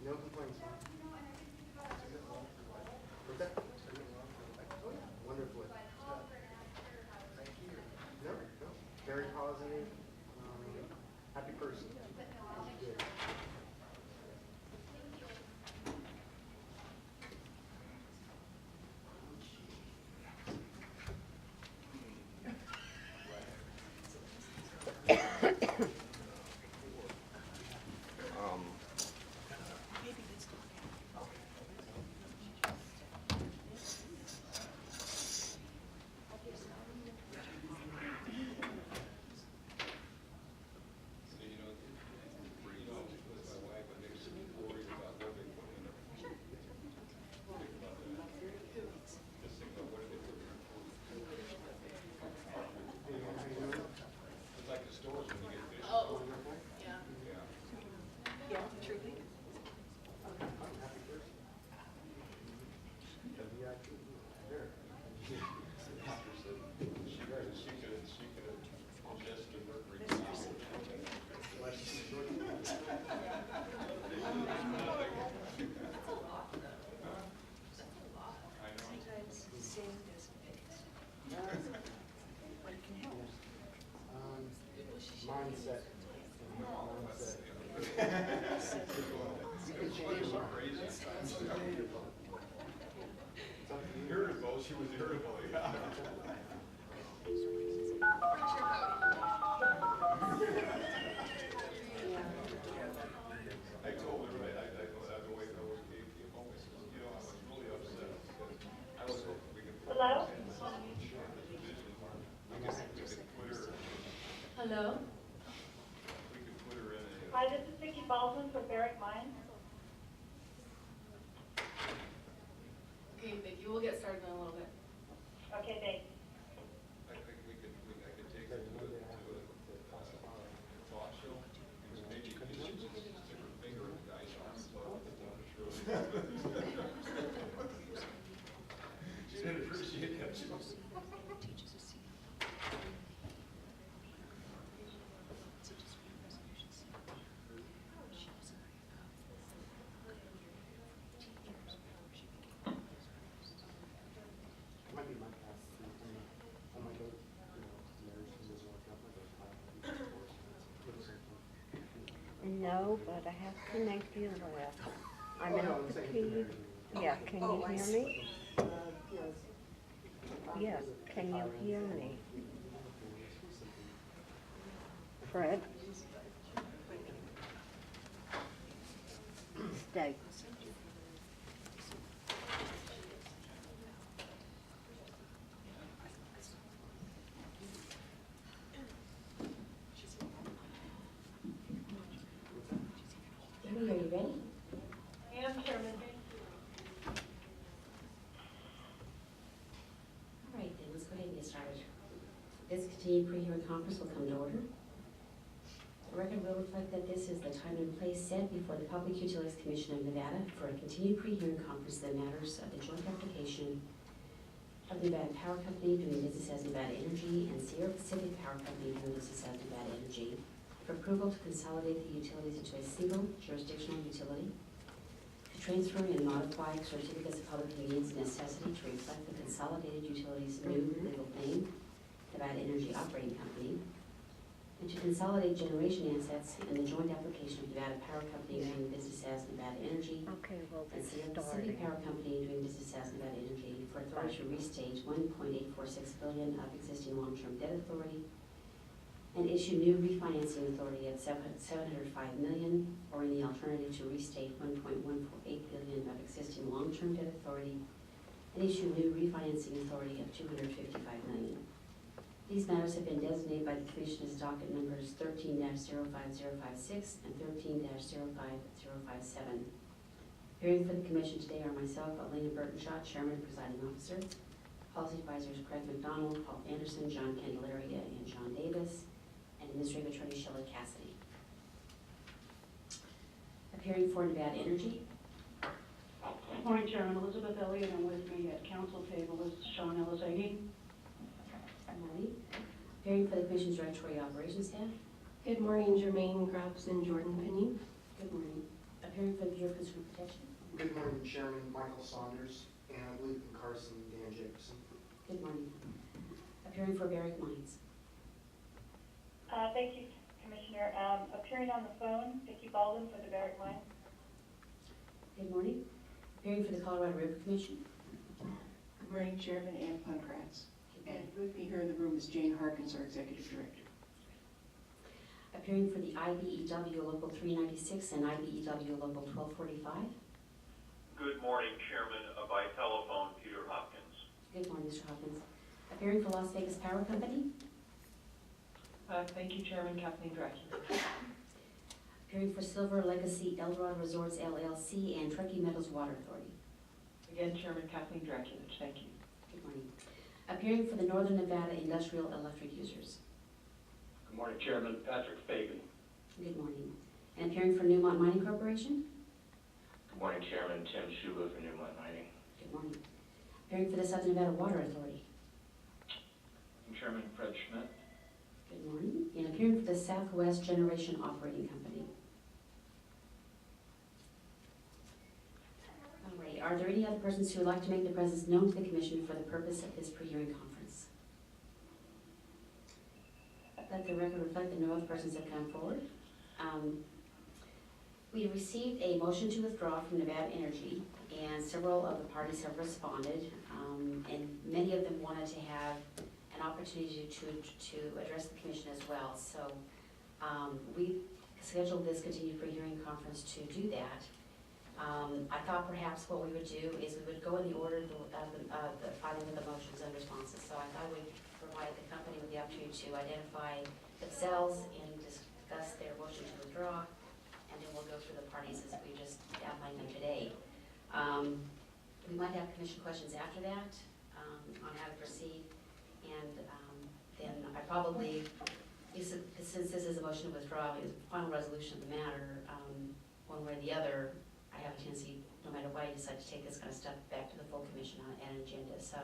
No complaints, man. What's that? Oh, yeah. Wonderful. Thank you. No, no. Very positive. Happy person. Good. Mindset. Irritable, she was irritable, yeah. I told her, right, I the way I was gave you home, I said, you know, I was really upset. I was hoping we could. Hello? We could put her. Hello? We could put her in a. Hi, this is Vicki Baldwin from Barrick Mine. Okay, Vicki, we'll get started in a little bit. Okay, thanks. I could take her to a talk show, because maybe she could just stick her finger in the guy's arm and talk about the She didn't appreciate that. Might be my past. I might go, marriage doesn't work out. I might go No, but I have to make you aware. I'm Oh, in no, a I'm saying fatigue. Yeah, can you hear me? yes. Yes, can you hear me? Fred? Stay. Are you ready? I am, Chairman. All right, then let's go ahead and get started. This continued pre-hearing conference will come to order. The record will reflect that this is the time and place set before the Public Utilities Commission of Nevada for a continued pre-hearing conference that matters of the joint application of the Nevada Power Company doing business as Nevada Energy and Sierra Pacific Power Company doing business as Nevada Energy for approval to consolidate the utilities into a single jurisdictional utility, to transfer and modify certificates of public convenience and necessity to reflect the consolidated utilities' new legal name, Nevada Energy Operating Company, and to consolidate generation assets in the joint application of Nevada Power Company doing business as Nevada Energy Okay, we'll and get Sierra Pacific started. Power Company doing business as Nevada Energy for authority to restate $1.846 billion of existing long-term debt authority and issue new refinancing authority at $705 million, or in the alternative to restate $1.148 billion of existing long-term debt authority and issue new refinancing authority of $255 million. These matters have been designated by the Commission as docket numbers 13-05056 and 13-05057. Appearing for the Commission today are myself, Elena Burton-Shaw, Chairman and Presiding Officer, Policy Advisors Craig McDonald, Paul Anderson, John Candelaria, and John Davis, and Administrative Attorney Shelley Cassidy. Appearing for Nevada Energy. Good morning, Chairman. Elizabeth Elliott, and with me at council table is Sean Elizaghi. Good morning. Appearing for the Commission's Directory Operations Staff. Good morning, Jermaine Grubbs and Jordan Penny. Good morning. Appearing for the Bureau of Consumer Protection. Good morning, Chairman Michael Saunders, and I believe in Carson, Dan Jacobson. Good morning. Appearing for Barrick Mines. Thank you, Commissioner. Appearing on the phone, Vicki Baldwin for the Barrett Line. Good morning. Appearing for the Colorado River Commission. Good morning, Chairman Ann Pankratz. And with me here in the room is Jane Harkins, our Executive Director. Appearing for the IBEW Local 396 and IBEW Local 1245. Good morning, Chairman. By telephone, Peter Hopkins. Good morning, Mr. Hopkins. Appearing for Las Vegas Power Company. Thank you, Chairman Kathleen Dracula. Appearing for Silver Legacy Eldorado Resorts LLC and Truckee Meadows Water Authority. Again, Chairman Kathleen Dracula. Thank you. Good morning. Appearing for the Northern Nevada Industrial Electric Users. Good morning, Chairman Patrick Fagan. Good morning. And appearing for Newmont Mining Corporation. Good morning, Chairman Tim Schuba for Newmont Mining. Good morning. Appearing for the Southern Nevada Water Authority. Chairman Fred Schmidt. Good morning. And appearing for the Southwest Generation Operating Company. All right. Are there any other persons who would like to make their presence known to the Commission for the purpose of this pre-hearing conference? Let the record reflect that no other persons have come forward. We received a motion to withdraw from Nevada Energy, and several of the parties have responded, and many of them wanted to have an opportunity to address the Commission as well. So we scheduled this continued pre-hearing conference to do that. I thought perhaps what we would do is we would go in the order of the filing of the motions and responses. So I thought we'd provide the company with the opportunity to identify themselves and discuss their motion to withdraw, and then we'll go through the parties as we just outlined them today. We might have Commission questions after that on how to proceed, and then I probably, since this is a motion to withdraw, the final resolution of the matter, one way or the other, I have a tendency, no matter what I decide to take this kind of stuff back to the full Commission on an agenda. So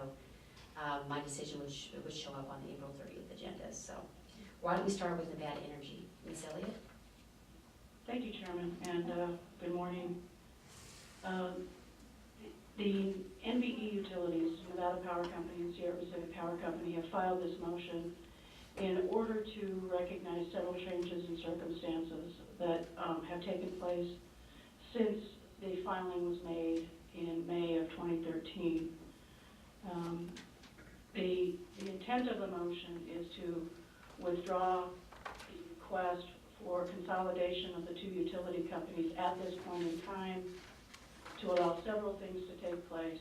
my decision would show up on the April 30th agenda. So why don't we start with Nevada Energy? Ms. Elliott? Thank you, Chairman, and good morning. The NVE Utilities, Nevada Power Company and Sierra Pacific Power Company have filed this motion in order to recognize several changes in circumstances that have taken place since the filing was made in May of 2013. The intent of the motion is to withdraw the request for consolidation of the two utility companies at this point in time, to allow several things to take place.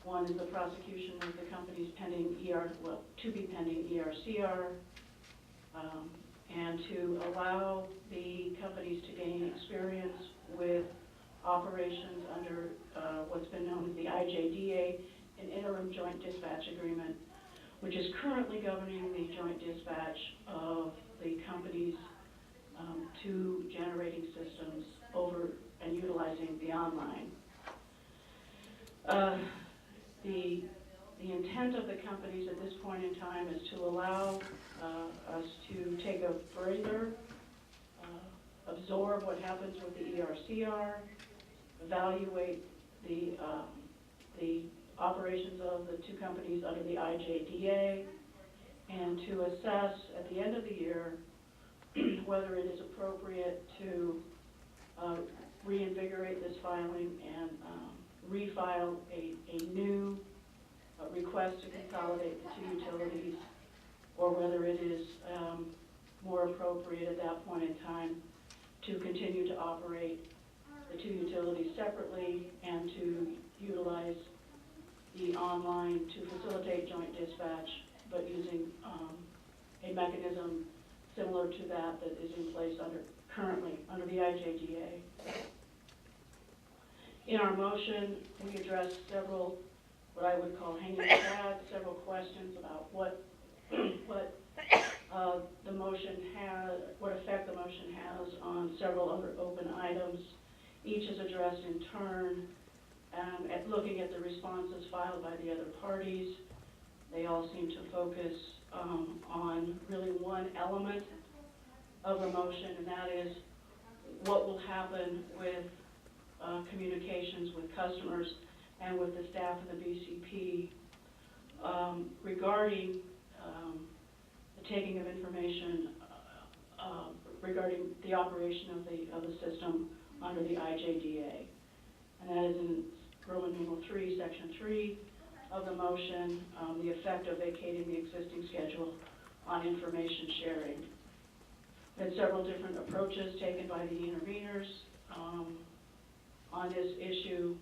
One is the prosecution of the company's pending to be pending ERCR, and to allow the companies to gain experience with operations under what's been known as the IJDA, an interim joint dispatch agreement, which is currently governing the joint dispatch of the company's two generating systems over and utilizing the online. The intent of the companies at this point in time is to allow us to take a breather, absorb what happens with the ERCR, evaluate the operations of the two companies under the IJDA, and to assess at the end of the year whether it is appropriate to reinvigorate this filing and refile a new request to consolidate the two utilities, or whether it is more appropriate at that point in time to continue to operate the two utilities separately and to utilize the online to facilitate joint dispatch, but using a mechanism similar to that is in place currently under the IJDA. In our motion, we addressed several, what I would call hanging chads, several questions about what the motion has, what effect the motion has on several other open items. Each is addressed in turn. At looking at the responses filed by the other parties, they all seem to focus on really one element of the motion, and that is what will happen with communications with customers and with the staff of the BCP regarding the taking of information regarding the operation of the system under the IJDA. And that is in Roman numeral 3, Section 3 of the motion, the effect of vacating the existing schedule on information sharing. There have been several different approaches taken by the interveners on this issue.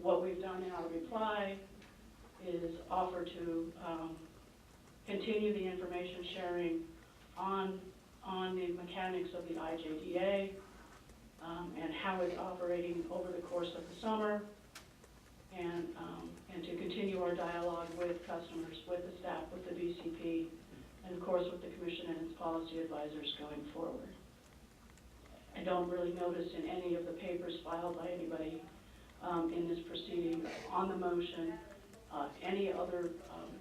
What we've done in our reply is offer to continue the information sharing on the mechanics of the IJDA and how it's operating over the course of the summer, and to continue our dialogue with customers, with the staff, with the BCP, and of course with the Commission and its policy advisors going forward. I don't really notice in any of the papers filed by anybody in this proceeding on the motion any other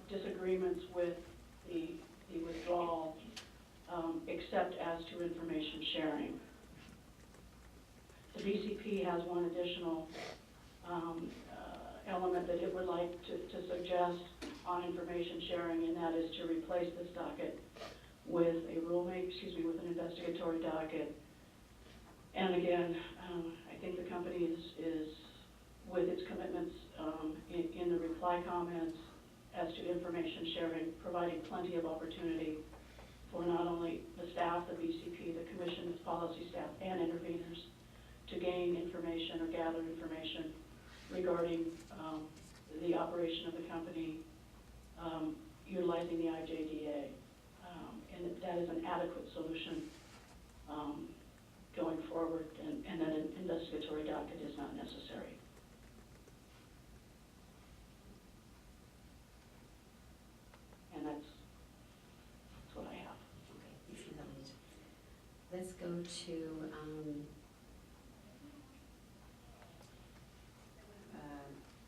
disagreements with the withdrawal except as to information sharing. The BCP has one additional element that it would like to suggest on information sharing, and that is to replace this docket with a with an investigatory docket. And again, I think the company is with its commitments in the reply comments as to information sharing, providing plenty of opportunity for not only the staff, the BCP, the Commission, its policy staff, and interveners to gain information or gather information regarding the operation of the company utilizing the IJDA. And that is an adequate solution going forward, and that an investigatory docket is not necessary. And that's what I have. Okay, thanks for that, Lisa. Let's go to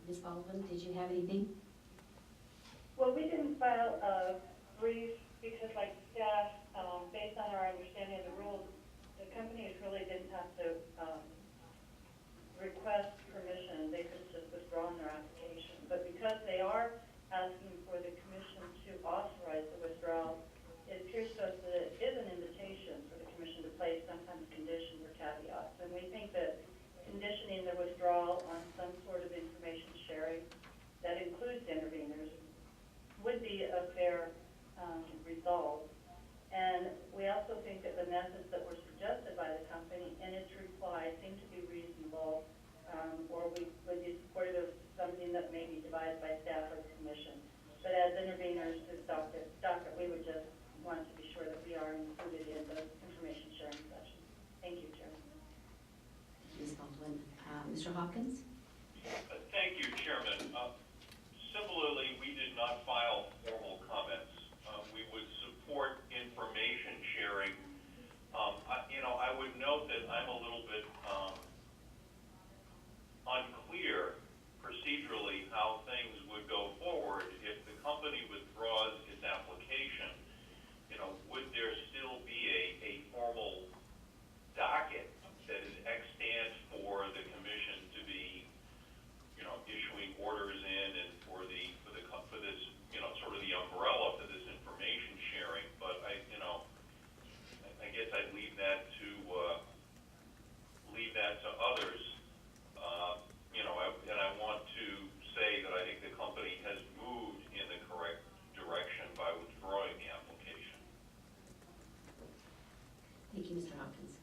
Ms. Baldwin, did you have anything? Well, we didn't file a brief because, like staff, based on our understanding of the rules, the companies really didn't have to request permission. They could just withdraw their application. But because they are asking for the Commission to authorize the withdrawal, it appears to us that it is an invitation for the Commission to place sometimes conditions or caveats. And we think that conditioning the withdrawal on some sort of information sharing that includes interveners would be a fair result. And we also think that the methods that were suggested by the company in its reply seem to be reasonable, or we would be supportive of something that may be devised by staff or the Commission. But as interveners, this docket, we would just want to be sure that we are included in the information sharing session. Thank you, Chairman. Ms. Baldwin. Mr. Hopkins? Thank you, Chairman. Similarly, we did not file formal comments. We would support information sharing. I would note that I'm a little bit unclear procedurally how things would go forward if the company withdraws its application. Would there still be a formal docket that is extant for the Commission to be, issuing orders in, and for this, sort of the umbrella for this information sharing? But I guess I'd leave that to others. And I want to say that I think the company has moved in the correct direction by withdrawing the application. Thank you, Mr. Hopkins.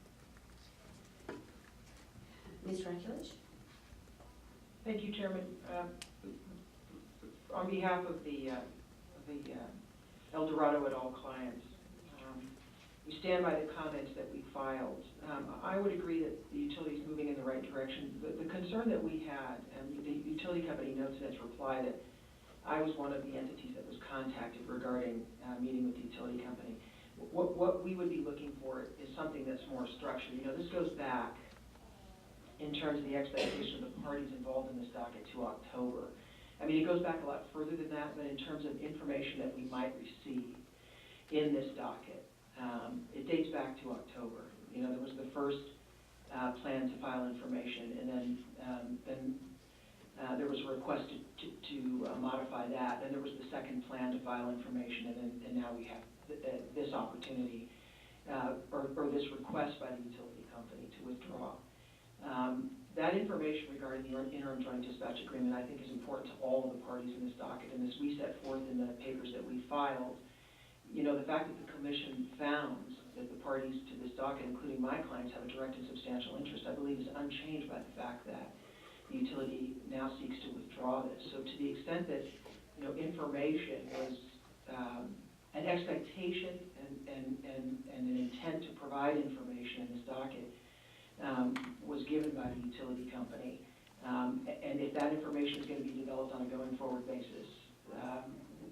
Ms. Rakulich? Thank you, Chairman. On behalf of the El Dorado et al. Clients, we stand by the comments that we filed. I would agree that the utility is moving in the right direction. The concern that we had, and the utility company notes in its reply that I was one of the entities that was contacted regarding meeting with the utility company. What we would be looking for is something that's more structured. This goes back in terms of the expectation of the parties involved in this docket to October. It goes back a lot further than that, but in terms of information that we might receive in this docket, it dates back to October. There was the first plan to file information, and then there was a request to modify that. Then there was the second plan to file information, and now we have this opportunity, or this request by the utility company to withdraw. That information regarding the interim joint dispatch agreement, I think, is important to all of the parties in this docket, and as we set forth in the papers that we filed, you know, the fact that the commission found that the parties to this docket, including my clients, have a direct and substantial interest, I believe is unchanged by the fact that the utility now seeks to withdraw this. So to the extent that, you know, information was an expectation and an intent to provide information in this docket was given by the utility company, and if that information is going to be developed on a going forward basis,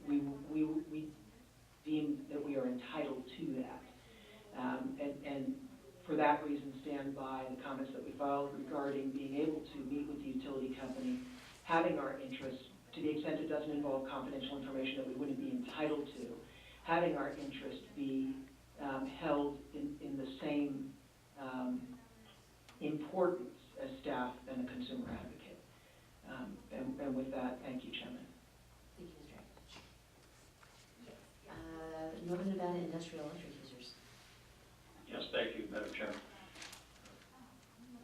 we deem that we are entitled to that. And for that reason, stand by the comments that we filed regarding being able to meet with the utility company, having our interests, to the extent it doesn't involve confidential information that we wouldn't be entitled to, having our interest be held in the same importance as staff and a consumer advocate. And with that, thank you, Chairman. Thank you, Mr. Eckert. Northern Nevada Industrial Electric Users. Yes, thank you, Madam Chair.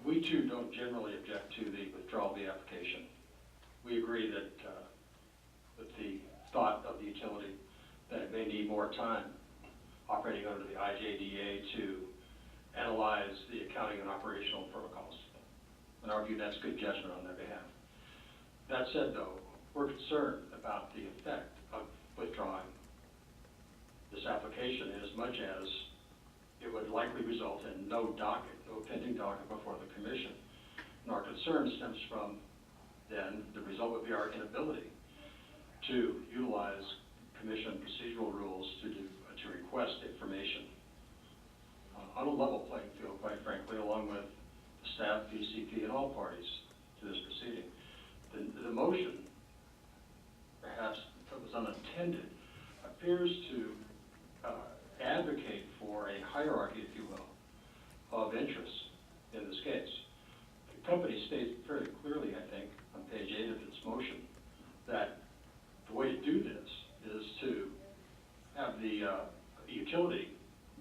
We too don't generally object to the withdrawal of the application. We agree that with the thought of the utility that it may need more time operating under the IJDA to analyze the accounting and operational protocols. In our view, that's good judgment on their behalf. That said, though, we're concerned about the effect of withdrawing this application in as much as it would likely result in no docket, no pending docket before the commission. And our concern stems from, then, the result would be our inability to utilize commission procedural rules to request information on a level playing field, quite frankly, along with the staff, PCP, and all parties to this proceeding. The motion, perhaps it was unintended, appears to advocate for a hierarchy, if you will, of interests in this case. The company states very clearly, I think, on page 8 of its motion, that the way to do this is to have the utility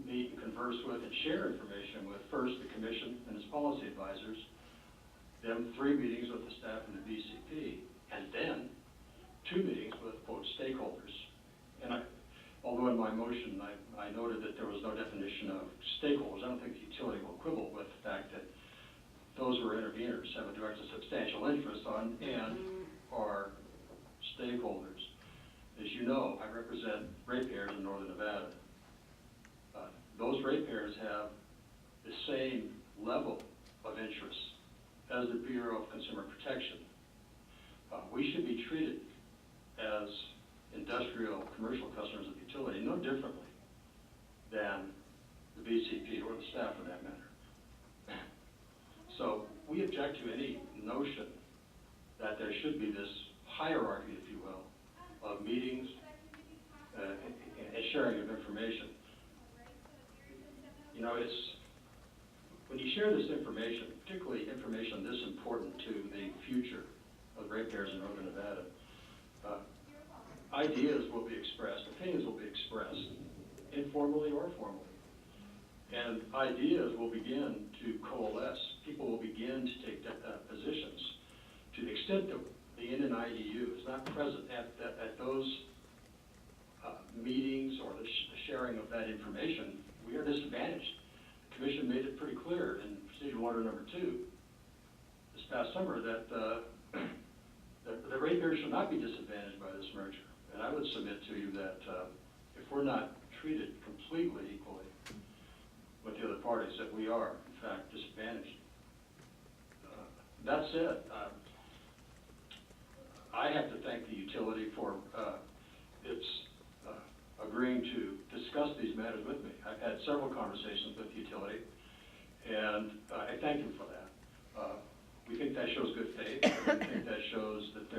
meet and converse with and share information with, first, the commission and its policy advisors, then 3 meetings with the staff and the BCP, and then 2 meetings with, quote, stakeholders. And although in my motion I noted that there was no definition of stakeholders, I don't think the utility will quibble with the fact that those who are interveners have a direct and substantial interest on and are stakeholders. As you know, I represent ratepayers in Northern Nevada. Those ratepayers have the same level of interest as the Bureau of Consumer Protection. We should be treated as industrial, commercial customers of the utility no differently than the BCP or the staff for that matter. So we object to any notion that there should be this hierarchy, if you will, of meetings and sharing of information. You know, when you share this information, particularly information this important to the future of ratepayers in Northern Nevada, ideas will be expressed, opinions will be expressed, informally or formally. And ideas will begin to coalesce. People will begin to take positions. To the extent that the NNIDU is not present at those meetings or the sharing of that information, we are disadvantaged. The Commission made it pretty clear in Procedural Order Number 2 this past summer that the ratepayers should not be disadvantaged by this merger. And I would submit to you that if we're not treated completely equally with the other parties, that we are, in fact, disadvantaged. That said, I have to thank the utility for its agreeing to discuss these matters with me. I've had several conversations with the utility, and I thank them for that. We think that shows good faith. We think that shows that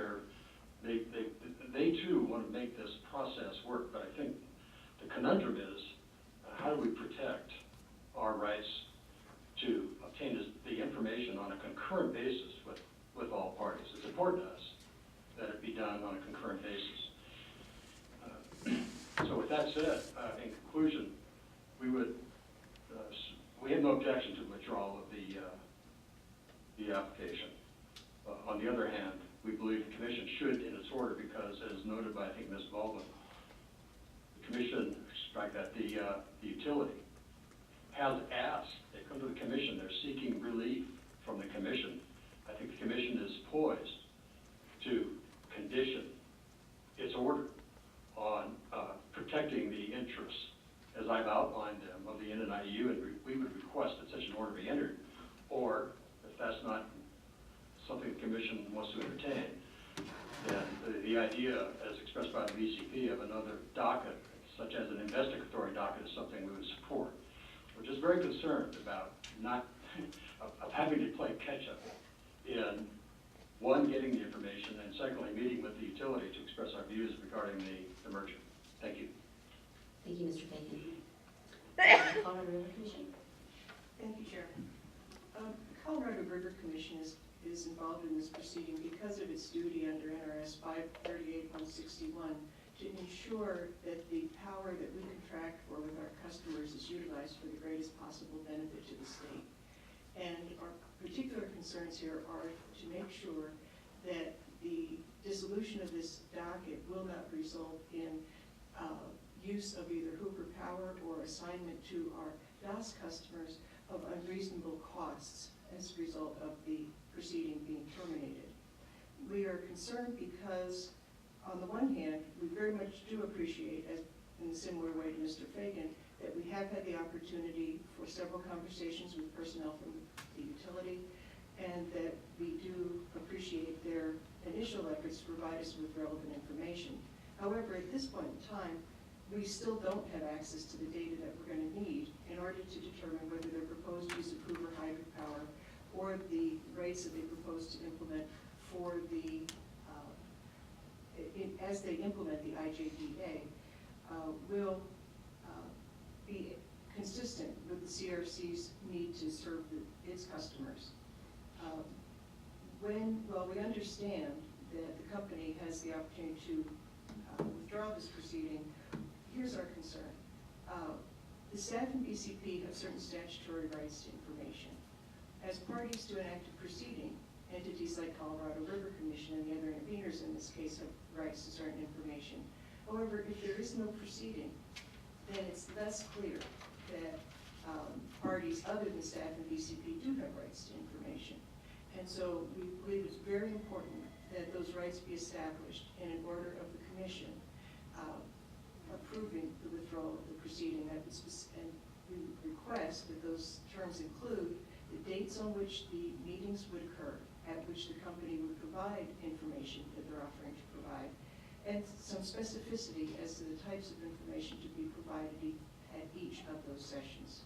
they too want to make this process work. But I think the conundrum is, how do we protect our rights to obtain the basis with all parties. It's important to us that it be done on a concurrent basis. So with that said, in conclusion, we have no objection to the withdrawal of the application. On the other hand, we believe the commission should, in its order, because as noted by, I think, Ms. Baldwin, the commission, the utility has asked, they come to the commission, they're seeking relief from the commission. I think the commission is poised to condition its order on protecting the interests, as I've outlined them, of the NNIU, and we would request that such an order be entered. Or, if that's not something the commission wants to entertain, then the idea, as expressed by the VCP, of another docket, such as an investigatory docket, is something we would support. We're just very concerned about of having to play catch-up in, one, getting the information, and secondly, meeting with the utility to express our views regarding the merger. Thank you. Thank you, Mr. Bacon. Colorado River Commission? Thank you, Chairman. The Colorado River Commission is involved in this proceeding because of its duty under NRS 538-161 to ensure that the power that we contract for with our customers is utilized for the greatest possible benefit to the state. And our particular concerns here are to make sure that the dissolution of this docket will not result in use of either Hoover Power or assignment to our DOS customers of unreasonable costs as a result of the proceeding being terminated. We are concerned because, on the one hand, we very much do appreciate, as in a similar way to Mr. Fagan, that we have had the opportunity for several conversations with personnel from the utility, and that we do appreciate their initial efforts to provide us with relevant information. However, at this point in time, we still don't have access to the data that we're going to need in order to determine whether their proposed use of Hoover hydropower or the rates that they propose to implement for the, as they implement the IJDA, will be consistent with the CRC's need to serve its customers. While we understand that the company has the opportunity to withdraw this proceeding, here's our concern. The staff and BCP have certain statutory rights to information. As parties to an active proceeding, entities like Colorado River Commission and the other interveners in this case have rights to certain information. However, if there is no proceeding, then it's less clear that parties other than staff and BCP do have rights to information. And so we believe it's very important that those rights be established in an order of the commission approving the withdrawal of the proceeding. And we request that those terms include the dates on which the meetings would occur, at which the company would provide information that they're offering to provide, and some specificity as to the types of information to be provided at each of those sessions.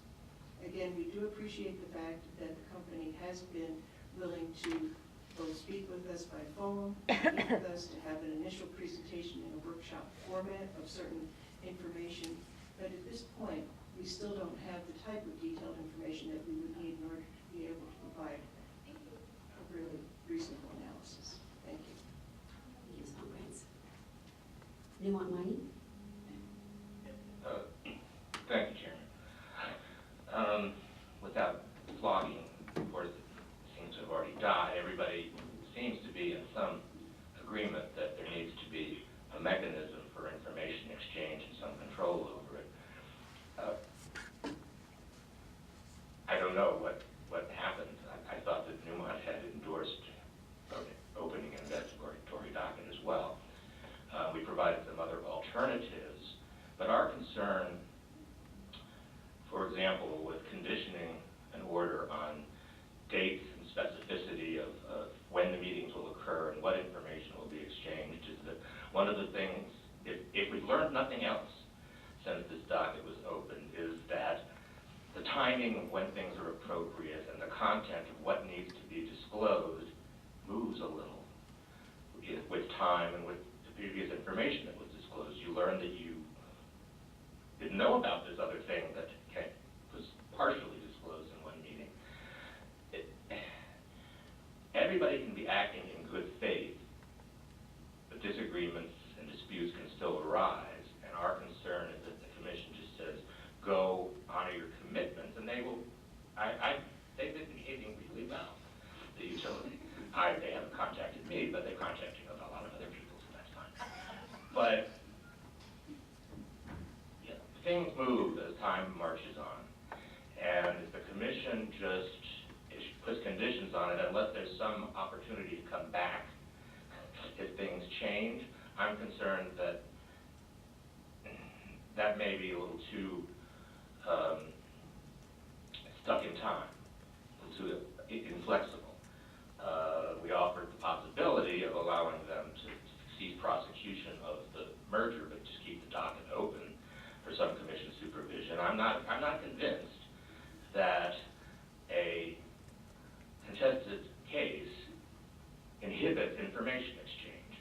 Again, we do appreciate the fact that the company has been willing to both speak with us by phone, meet with us to have an initial presentation in a workshop format of certain information, but at this point, we still don't have the type of detailed information that we would need in order to be able to provide a really reasonable analysis. Thank you. Thank you, Ms. Congrats. Newmont Mining? Thank you, Chairman. Without flogging, of course, it seems to have already died. Everybody seems to be in some agreement that there needs to be a mechanism for information exchange and some control over it. I don't know what happened. I thought that Newmont had endorsed opening an investigatory docket as well. We provided some other alternatives, but our concern, for example, with conditioning an order on dates and specificity of when the meetings will occur and what information will be exchanged, is that one of the things everybody can be acting in good faith, but disagreements and disputes can still arise, and our concern is that the commission just says, go honor your commitments, and they will, they've been behaving really well, the utility. They haven't contacted me, but they're contacting a lot of other people, so that's fine. But, yeah, things move as time marches on, and if the commission just puts conditions on it, unless there's some opportunity to come back if things change, I'm concerned that that may be a little too stuck in time, a little too inflexible. We offered the possibility of allowing them to cease prosecution of the merger, but just keep the docket open for some commission supervision. I'm not convinced that a contested case inhibits information exchange.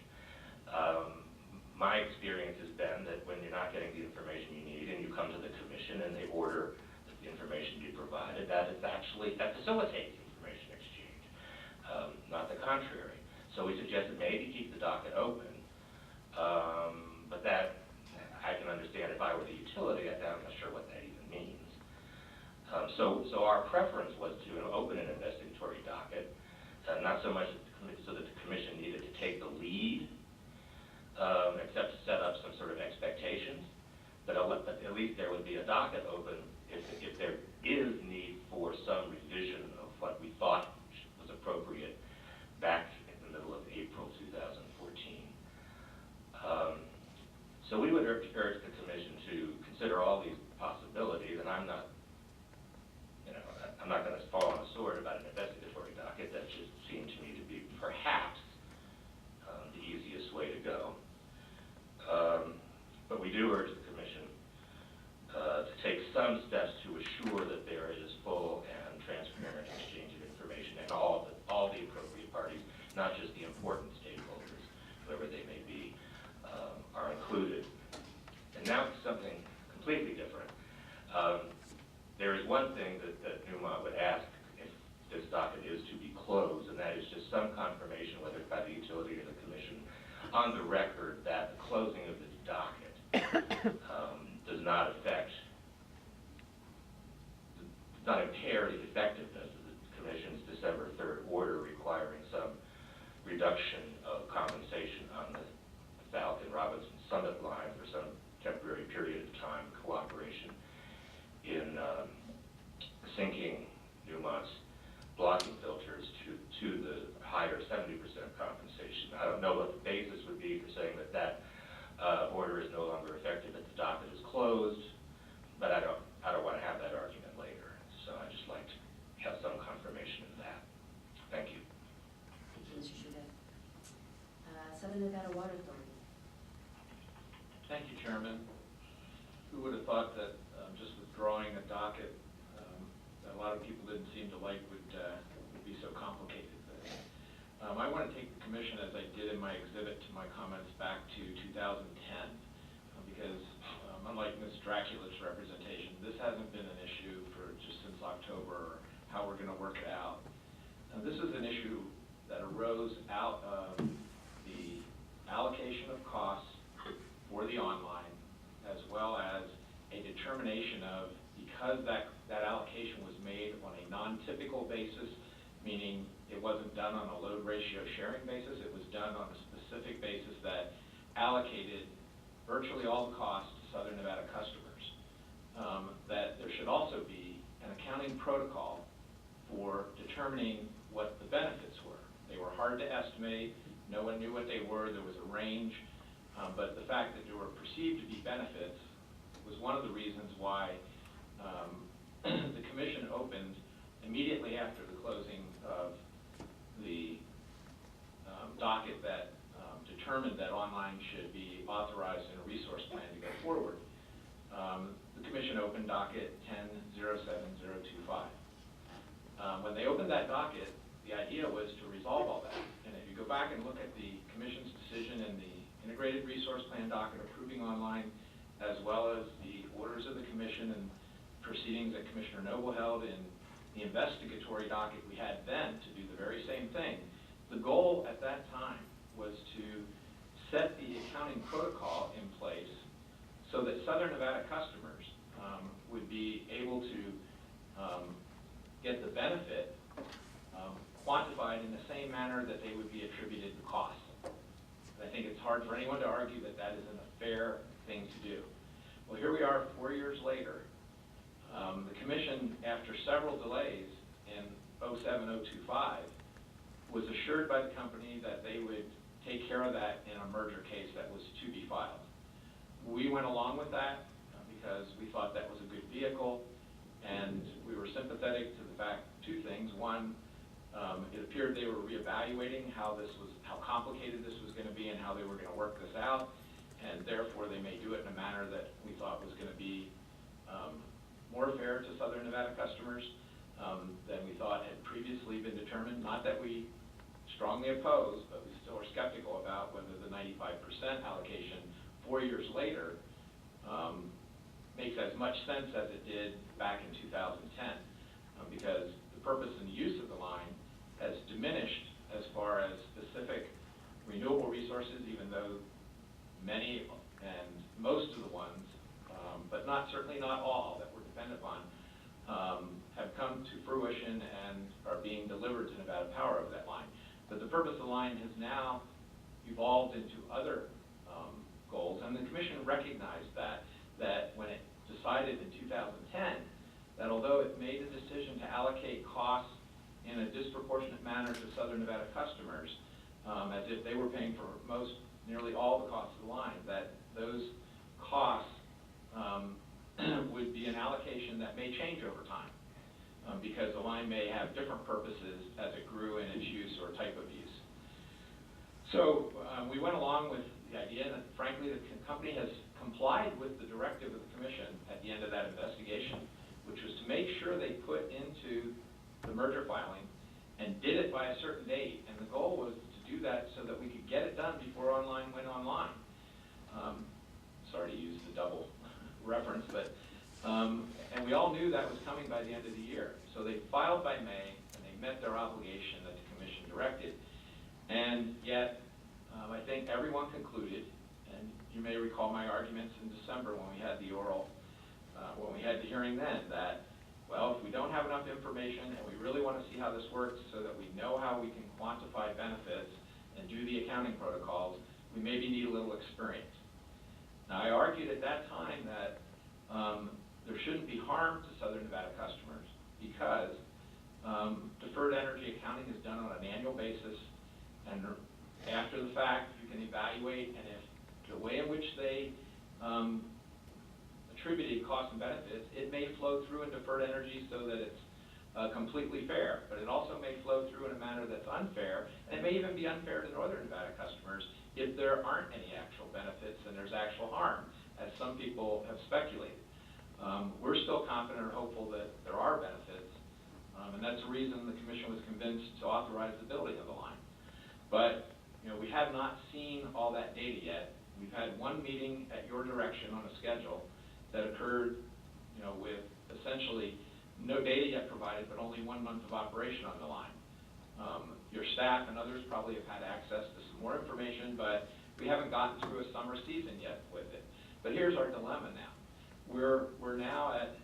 My experience has been that when you're not getting the information you need and you come to the commission and they order that the information be provided, that facilitates information exchange, not the contrary. So we suggested maybe keep the docket open, but that I can understand if I were the utility, I'm not sure what that even means. So our preference was to open an investigatory docket, not so much so that the commission needed to take the lead, except to set up some sort of expectations, but at least there would be a docket open if there is need for some revision of what we thought was appropriate back in the middle of April 2014. So we would urge the commission to consider all these possibilities, and I'm not going to fall on a sword about an investigatory docket. That just seemed to me to be perhaps the easiest way to go. But we do urge the commission to take some steps to assure that there is full and transparent exchange of information, and all the appropriate parties, not just the important stakeholders, whoever they may be, are included. And now something completely different. There is one thing that Newmont would ask if this docket is to be closed, and that is just some confirmation, whether by the utility or the commission, on the record that the closing of this docket does not impair the effectiveness of the commission's December 3rd order requiring some reduction of compensation on the Falcon-Robinson Summit line for some temporary period of time, cooperation in sinking Newmont's blocking filters to the higher 70% compensation. I don't know what the basis would be for saying that order is no longer effective, that the docket is closed, but I don't want to have that argument later. So I just like to have some confirmation of that. Thank you. Thank you, Mr. Shuda. Southern Nevada Water Authority. Thank you, Chairman. Who would have thought that just withdrawing a docket that a lot of people didn't seem to like would be so complicated. But, I want to take the commission, as I did in my exhibit, to my comments back to 2010, because unlike Ms. Dracula's representation, this hasn't been an issue for just since October, or how we're going to work it out. This is an issue that arose out of the allocation of costs for the online, as well as a determination of, because that allocation was made on a non-typical basis, meaning it wasn't done on a load ratio sharing basis, it was done on a specific basis that allocated virtually all the costs to Southern Nevada customers, that there should also be an accounting protocol for determining what the benefits were. They were hard to estimate, no one knew what they were, there was a range, but the fact that there were perceived to be benefits was one of the reasons why the commission opened immediately after the closing of the docket that determined that online should be authorized in a resource plan to go forward. The commission opened docket 10-07025. When they opened that docket, the idea was to resolve all that. And if you go back and look at the commission's decision in the integrated resource plan docket approving online, as well as the orders of the commission and proceedings that Commissioner Noble held in the investigatory docket we had then to do the very same thing, goal at that time was to set the accounting protocol in place so that Southern Nevada customers would be able to get the benefit quantified in the same manner that they would be attributed to costs. I think it's hard for anyone to argue that that isn't a fair thing to do. Well, here we are 4 years later. The commission, after several delays in 07-025, was assured by the company that they would take care of that in a merger case that was to be filed. We went along with that because we thought that was a good vehicle, and we were sympathetic to the fact, two things. One, it appeared they were reevaluating how complicated this was going to be and how they were going to work this out, and therefore they may do it in a manner that we thought was going to be more fair to Southern Nevada customers than we thought had previously been determined. Not that we strongly oppose, but we still are skeptical about whether the 95% allocation 4 years later makes as much sense as it did back in 2010, because the purpose and use of the line has diminished as far as specific renewable resources, even though many and most of the ones, but certainly not all that we're dependent on, have come to fruition and are being delivered to Nevada Power over that line. But the purpose of the line has now evolved into other goals, and the commission recognized that when it decided in 2010 that although it made the decision to allocate costs in a disproportionate manner to Southern Nevada customers, as if they were paying for nearly all the costs of the line, that those costs would be an allocation that may change over time, because the line may have different purposes as it grew in its use or type of use. So we went along with the idea that, frankly, the company has complied with the directive of the commission at the end of that investigation, which was to make sure they put into the merger filing and did it by a certain date. And the goal was to do that so that we could get it done before online went online. Sorry to use the double reference, but and we all knew that was coming by the end of the year. So they filed by May, and they met their obligation that the commission directed. And yet, I think everyone concluded, and you may recall my arguments in December when we had the hearing then, that, well, if we don't have enough information and we really want to see how this works so that we know how we can quantify benefits and do the accounting protocols, we maybe need a little experience. Now, I argued at that time that there shouldn't be harm to Southern Nevada customers because deferred energy accounting is done on an annual basis, and after the fact, you can evaluate, and if the way in which they attributed costs and benefits, it may flow through in deferred energy so that it's completely fair, but it also may flow through in a manner that's unfair, and it may even be unfair to Northern Nevada customers if there aren't any actual benefits and there's actual harm, as some people have speculated. We're still confident or hopeful that there are benefits, and that's the reason the commission was convinced to authorize the building of the line. But we have not seen all that data yet. We've had one meeting at your direction on a schedule that occurred, with essentially no data yet provided, but only 1 month of operation on the line. Your staff and others probably have had access to some more information, but we haven't gotten through a summer season yet with it. But here's our dilemma now. We're now at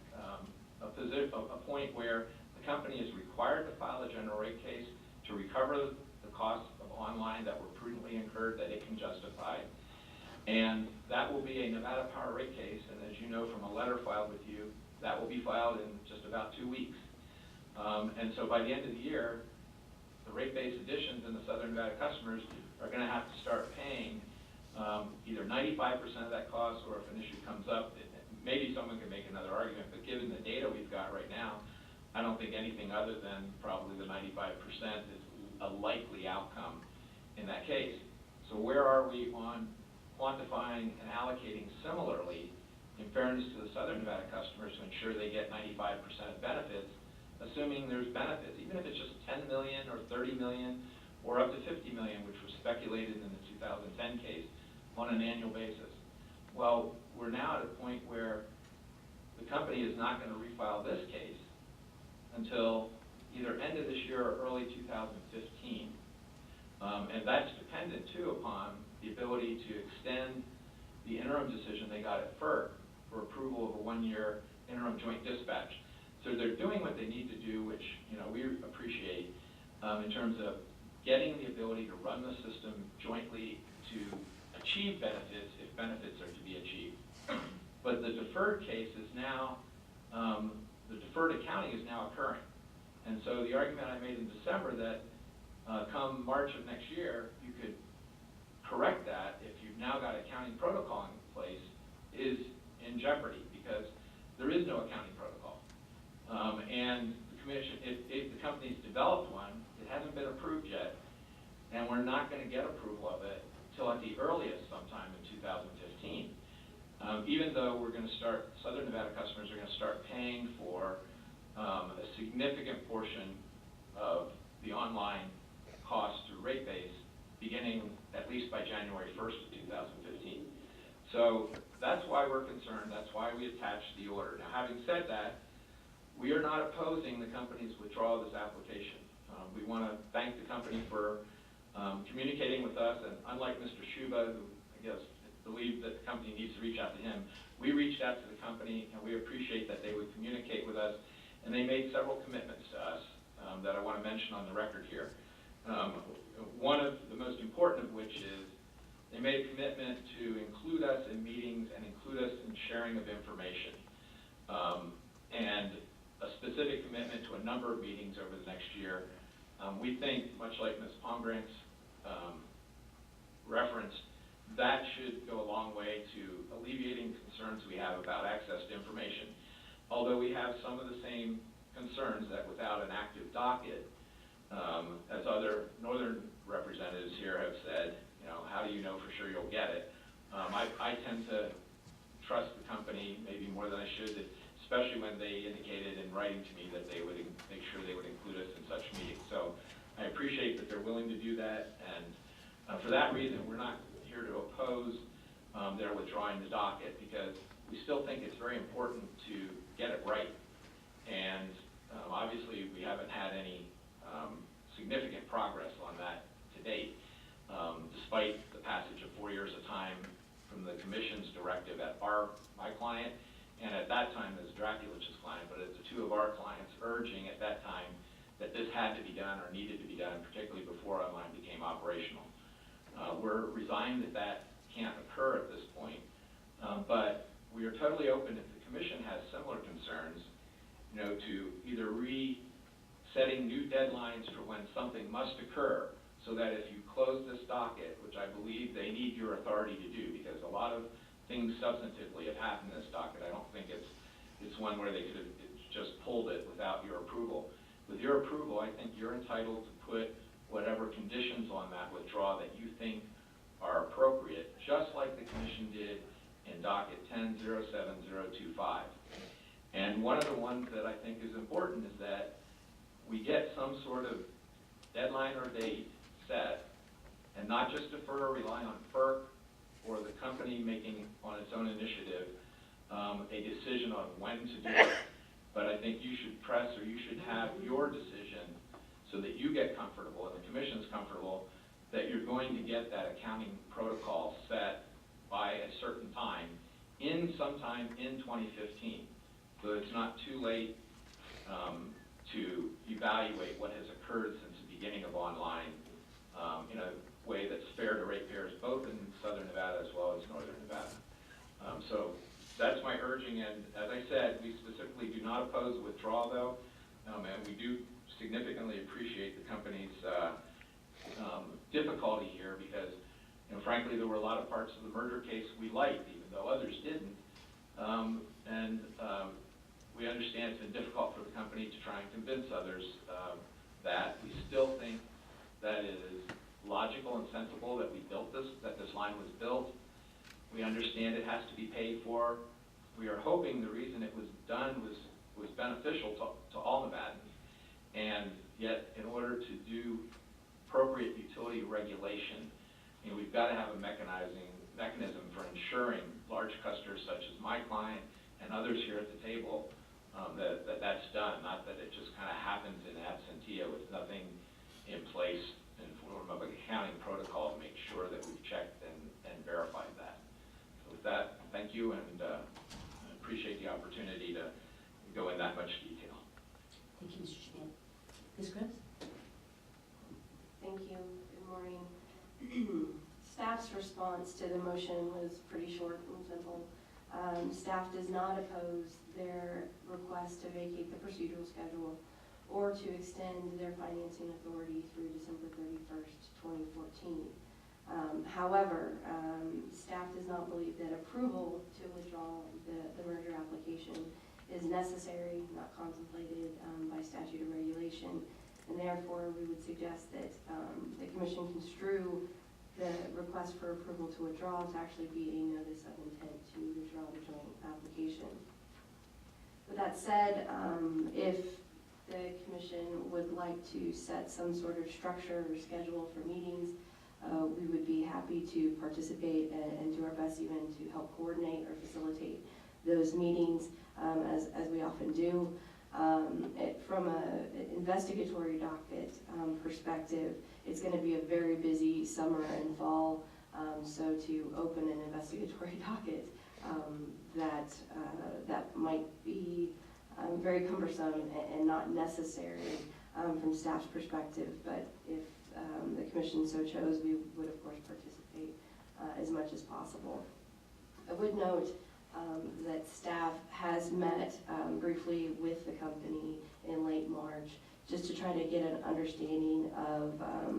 a point where the company is required to file a general rate case to recover the costs of online that were prudently incurred that it can justify. And that will be a Nevada Power rate case, and as you know from a letter filed with you, that will be filed in just about 2 weeks. And so by the end of the year, the rate-based additions and the Southern Nevada customers are going to have to start paying either 95% of that cost, or if an issue comes up, maybe someone can make another argument, but given the data we've got right now, I don't think anything other than probably the 95% is a likely outcome in that case. So where are we on quantifying and allocating similarly, in fairness to the Southern Nevada customers, to ensure they get 95% of benefits, assuming there's benefits, even if it's just 10 million or 30 million or up to 50 million, which was speculated in the 2010 case, on an annual basis. Well, we're now at a point where the company is not going to refile this case until either end of this year or early 2015. And that's dependent too upon the ability to extend the interim decision they got at FERC for approval of a 1-year interim joint dispatch. So they're doing what they need to do, which we appreciate in terms of getting the ability to run the system jointly to achieve benefits if benefits are to be achieved. But the deferred case is now, the deferred accounting is now occurring. And so the argument I made in December that come March of next year, you could correct that if you've now got accounting protocol in place is in jeopardy because there is no accounting protocol. And the commission, if the company's developed one, it hasn't been approved yet, and we're not going to get approval of it till at the earliest sometime in 2015. Even though we're going to start, Southern Nevada customers are going to start paying for a significant portion of the online costs through rate base beginning at least by January 1st of 2015. So that's why we're concerned. That's why we attached the order. Now, having said that, we are not opposing the company's withdrawal of this application. We want to thank the company for communicating with us, and unlike Mr. Shuba, who I guess believed that the company needs to reach out to him, we reached out to the company, and we appreciate that they would communicate with us, and they made several commitments to us that I want to mention on the record here. One of the most important of which is they made a commitment to include us in meetings and include us in sharing of information, and a specific commitment to a number of meetings over the next year. We think, much like Ms. Pomgrant's referenced, that should go a long way to alleviating concerns we have about access to information. Although we have some of the same concerns that without an active docket, as other northern representatives here have said, how do you know for sure you'll get it? I tend to trust the company maybe more than I should, especially when they indicated in writing to me that they would make sure they would include us in such meetings. So I appreciate that they're willing to do that, and for that reason, we're not here to oppose their withdrawing the docket, because we still think it's very important to get it right. And obviously, we haven't had any significant progress on that to date, despite the passage of 4 years of time from the Commission's directive at my client, and at that time as Draculich's client, but at the two of our clients urging at that time that this had to be done or needed to be done, particularly before online became operational. We're resigned that that can't occur at this point, but we are totally open if the Commission has similar concerns, to either setting new deadlines for when something must occur, so that if you close this docket, which I believe they need your authority to do, because a lot of things substantively have happened in this docket. I don't think it's one where they could have just pulled it without your approval. With your approval, I think you're entitled to put whatever conditions on that withdrawal that you think are appropriate, just like the Commission did in docket 10-07025. And one of the ones that I think is important is that we get some sort of deadline or date set, and not just defer or rely on FERC or the company making on its own initiative a decision on when to do it. But I think you should press, or you should have your decision so that you get comfortable and the Commission's comfortable that you're going to get that accounting protocol set by a certain time, sometime in 2015. So it's not too late to evaluate what has occurred since the beginning of online in a way that's fair to ratepayers both in Southern Nevada as well as Northern Nevada. So that's my urging, and as I said, we specifically do not oppose withdrawal though, and we do significantly appreciate the company's difficulty here, because frankly there were a lot of parts of the merger case we liked, even though others didn't. We understand it's been difficult for the company to try and convince others that. We still think that it is logical and sensible that this line was built. We understand it has to be paid for. We are hoping the reason it was done was beneficial to all Nevadans, and yet in order to do appropriate utility regulation, we've got to have a mechanism for ensuring large customers such as my client and others here at the table that's done, not that it just kind of happens in absentia with nothing in place in form of an accounting protocol you, and I appreciate the opportunity to go in that much detail. Thank you, Mr. Schmidt. Ms. Gribbs? Thank you. Good morning. Staff's response to the motion was pretty short and simple. Staff does not oppose their request to vacate the procedural schedule or to extend their financing authority through December 31st, 2014. However, staff does not believe that approval to withdraw the merger application is necessary, not contemplated by statute or regulation, and therefore we would suggest that the commission construe the request for approval to withdraw to actually be a notice of intent to withdraw the joint application. With that said, if the commission would like to set some sort of structure or schedule for meetings, we would be happy to participate and do our best even to help coordinate or facilitate those meetings, as we often do. From an investigatory docket perspective, it's going to be a very busy summer and fall, so to open an investigatory docket that might be very cumbersome and not necessary from staff's perspective, but if the commission so chose, we would of course participate as much as possible. I would note that staff has met briefly with the company in late March just to try to get an understanding of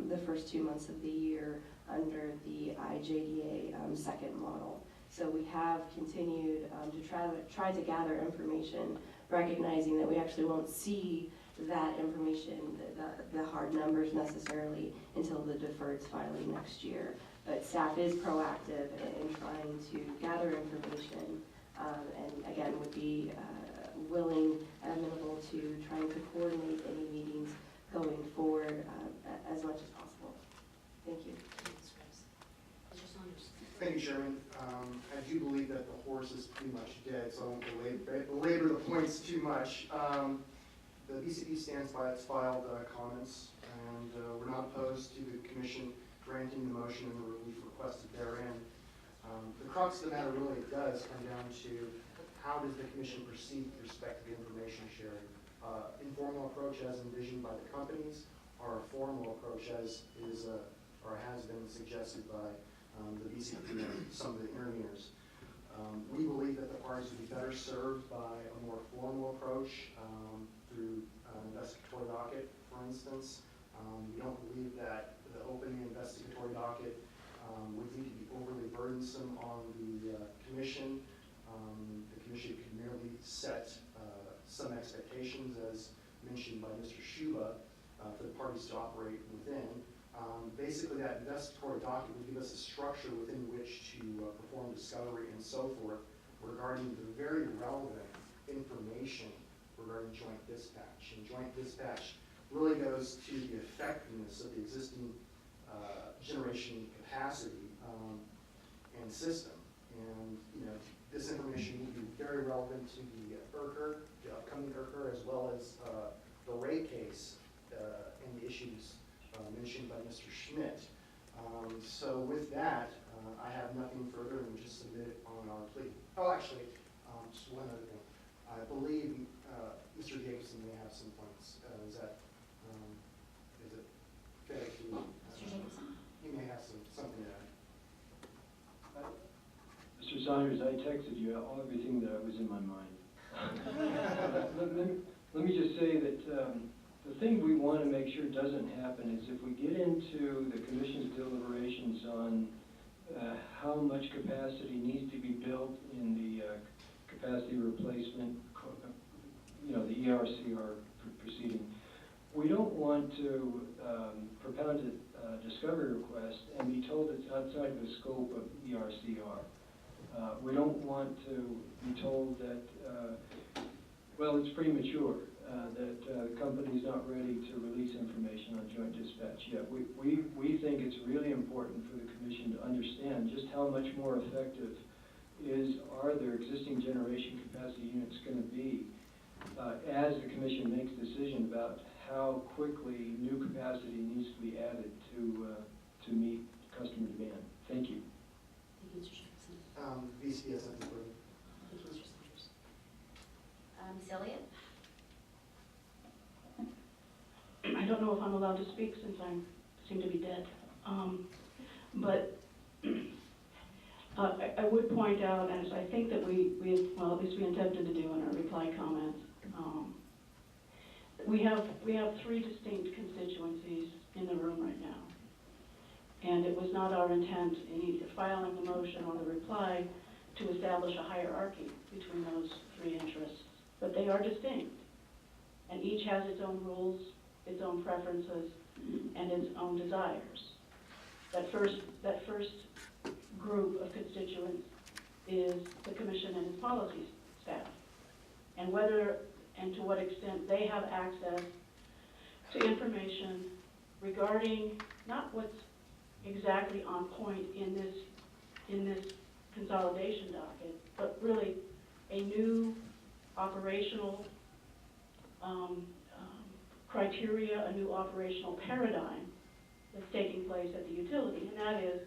the first 2 months of the year under the IJDA second model. So we have continued to try to gather information, recognizing that we actually won't see that information, the hard numbers necessarily, until the deferred filing next year. But staff is proactive in trying to gather information, and again would be willing and amenable to trying to coordinate any meetings going forward as much as possible. Thank you. Ms. Gribbs? Mr. Saunders? Thank you, Chairman. I do believe that the horse is pretty much dead, so I won't belabor the points too much. The BCP stands by its filed comments, and we're not opposed to the commission granting the motion and the relief requested therein. The crux of the matter really does come down to how does the commission proceed with respect to the information sharing? Informal approach as envisioned by the companies, or a formal approach as is or has been suggested by the BCP and some of the interveners. We believe that the parties would be better served by a more formal approach through an investigatory docket, for instance. We don't believe that the opening investigatory docket would need to be overly burdensome on the commission. The commission could merely set some expectations, as mentioned by Mr. Schuba, for the parties to operate within. Basically, that investigatory docket would give us a structure within which to perform discovery and so forth regarding the very relevant information regarding joint dispatch. And joint dispatch really goes to the effectiveness of the existing generation capacity and system. And this information will be very relevant to the ERCR, the upcoming ERCR, as well as the rate case and the issues mentioned by Mr. Schmidt. So with that, I have nothing further and just submit it on our plea. Oh, actually, just one other thing. I believe Mr. Jacobson may have some points. Is it fair to? Mr. Jacobson? He may have something to add. Mr. Saunders, I texted you everything that was in my mind. Let me just say that the thing we want to make sure doesn't happen is if we get into the commission's deliberations on how much capacity needs to be built in the capacity replacement, the ERCR proceeding, we don't want to propound a discovery request and be told it's outside the scope of ERCR. We don't want to be told that, well, it's premature, that the company's not ready to release information on joint dispatch yet. We think it's really important for the commission to understand just how much more effective are their existing generation capacity units going to be as the commission makes a decision about how quickly new capacity needs to be added to meet customer demand. Thank you. Thank you, Mr. Jacobson. VCP has something further. allowed to speak since I seem to be dead. But I would point out, as I think that well, at least we intended to do in our reply comments, we have 3 distinct constituencies in the room right now. And it was not our intent in either filing the motion or the reply to establish a hierarchy between those 3 interests. But they are distinct. And each has its own rules, its own preferences, and its own desires. That first group of constituents is the commission and its policy staff. And whether and to what extent they have access to information regarding not what's exactly on point in this consolidation docket, but really a new operational criteria, a new operational paradigm that's taking place at the utility, and that is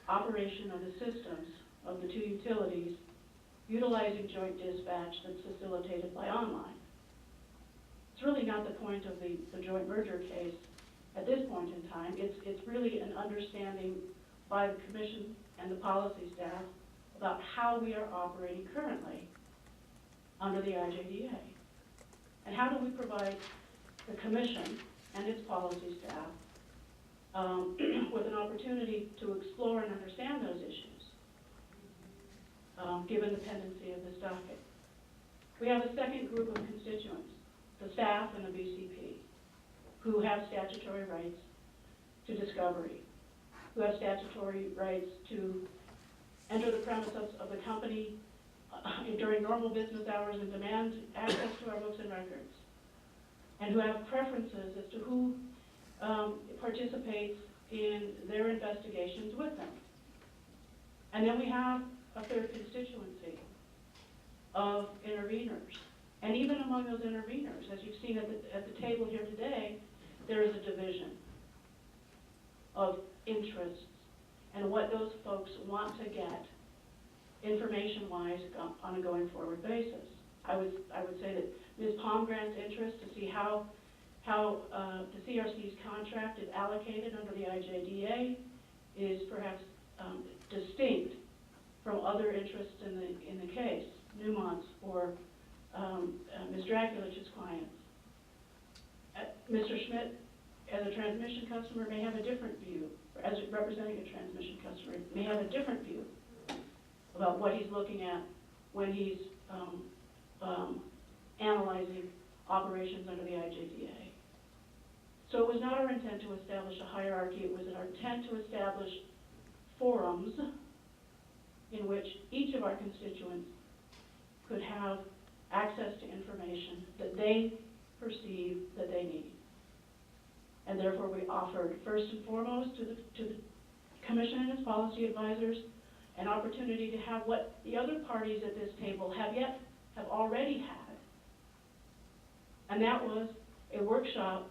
operation of the systems of the 2 utilities utilizing joint dispatch that's facilitated by online. It's really not the point of the joint merger case at this point in time. It's really an understanding by the commission and the policy staff about how we are operating currently under the IJDA. And how do we provide the commission and its policy staff with an opportunity to explore and understand those issues, given the pendency of this docket. We have a second group of constituents, the staff and the BCP, who have statutory rights to discovery, who have statutory rights to enter the premises of the company during normal business hours and demand access to our books and records, and who have preferences as to who participates in their investigations with them. And then we have a third constituency of interveners. And even among those interveners, as you've seen at the table here today, there is a division of interests and what those folks want to get information-wise on a going forward basis. I would say that Ms. Palmgren's interest to see how the CRC's contract is allocated under the IJDA is perhaps distinct from other interests in the case, Newmont's or Ms. Draculich's clients. Mr. Schmidt, as a transmission customer, may have a different view, or as representing a transmission customer, may have a different view about what he's looking at when he's analyzing operations under the IJDA. So it was not our intent to establish a hierarchy, it was our intent to establish forums in which each of our constituents could have access to information that they perceive that they need. And therefore we offered, first and foremost, to the Commission and its policy advisors, an opportunity to have what the other parties at this table have already had. And that was a workshop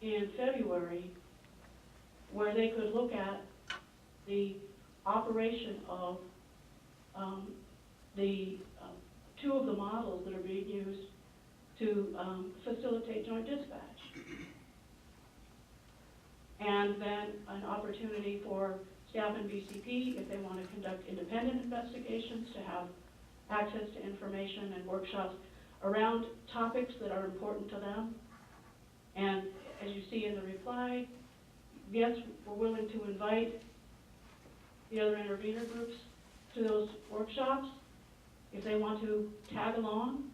in February where they could look at the operation of the 2 of the models that are being used to facilitate joint dispatch. And then an opportunity for staff and BCP, if they want to conduct independent investigations, to have access to information and workshops around topics that are important to them. And as you see in the reply, yes, we're willing to invite the other intervener groups to those workshops if they want to tag along,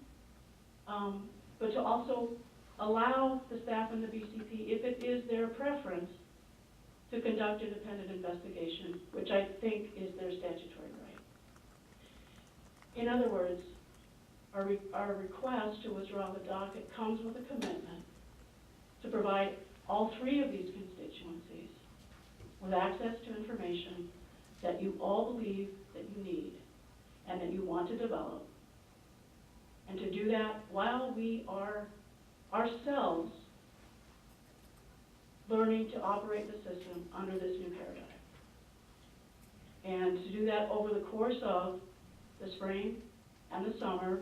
but to also allow the staff and the BCP, if it is their preference, to conduct independent investigation, which I think is their statutory right. In other words, our request to withdraw the docket comes with a commitment to provide all 3 of these constituencies with access to information that you all believe that you need and that you want to develop. And to do that while we are ourselves learning to operate the system under this new paradigm. And to do that over the course of the spring and the summer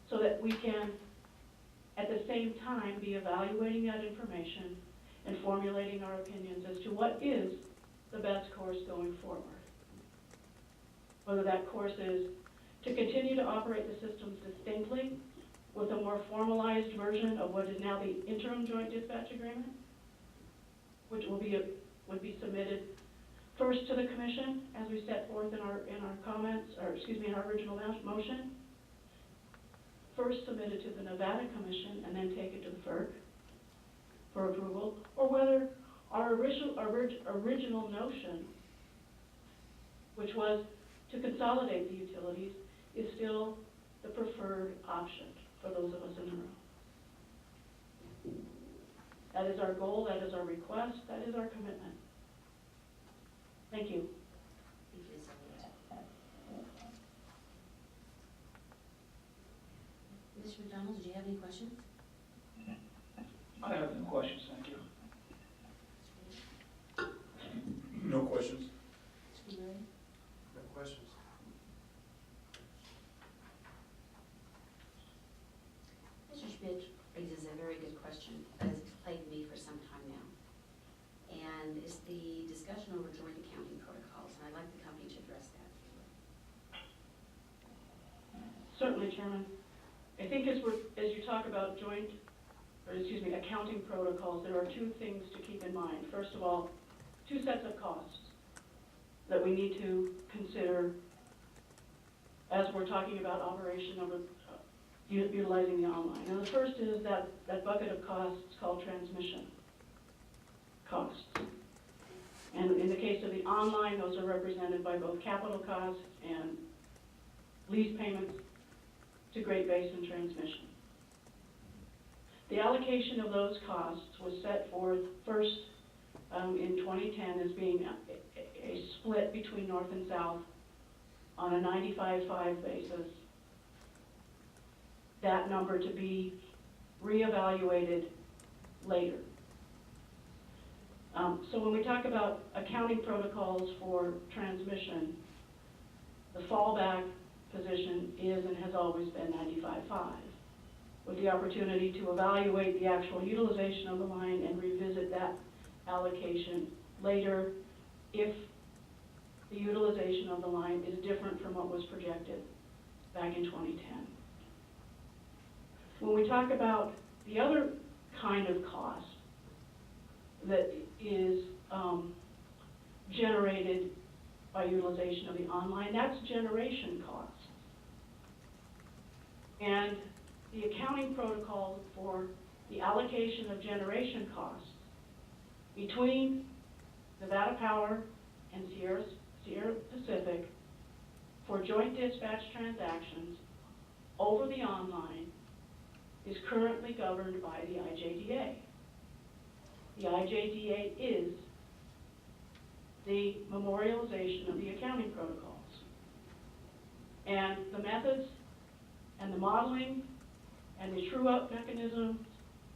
so that we can at the same time be evaluating that information and formulating our opinions as to what is the best course going forward. Whether that course is to continue to operate the systems distinctly with a more formalized version of what is now the interim joint dispatch agreement, which would be submitted first to the commission, as we set forth in our comments, or excuse me, in our original motion. First submitted to the Nevada Commission and then take it to the FERC for approval, or whether our original notion, which was to consolidate the utilities, is still the preferred option for those of us in the room. That is our goal, that is our request, that is our commitment. Thank you. Thank you, Ms. Elliott. Mr. McDonald, did you have any questions? I have no questions, thank you. No questions. Mr. Murray? No questions. Mr. Schmidt raises a very good question that has plagued me for some time now. And it's the discussion over joint accounting protocols, and I'd like the company to address that. Certainly, Chairman. I think as you talk about accounting protocols, there are two things to keep in mind. First of all, two sets of costs that we need to consider as we're talking about operation of utilizing the online. Now, the first is that bucket of costs called transmission costs. And in the case of the online, those are represented by both capital costs and lease payments to Great Basin Transmission. The allocation of those costs was set forth first in 2010 as being a split between North and South on a 95-5 basis. That number to be reevaluated later. So when we talk about accounting protocols for transmission, the fallback position is and has always been 95-5, with the opportunity to evaluate the actual utilization of the line and revisit that allocation later if the utilization of the line is different from what was projected back in 2010. When we talk about the other kind of cost that is generated by utilization of the online, that's generation costs. And the accounting protocol for the allocation of generation costs between Nevada Power and Sierra Pacific for joint dispatch transactions over the online is currently governed by the IJDA. The IJDA is the memorialization of the accounting protocols. And the methods and the modeling and the true-up mechanisms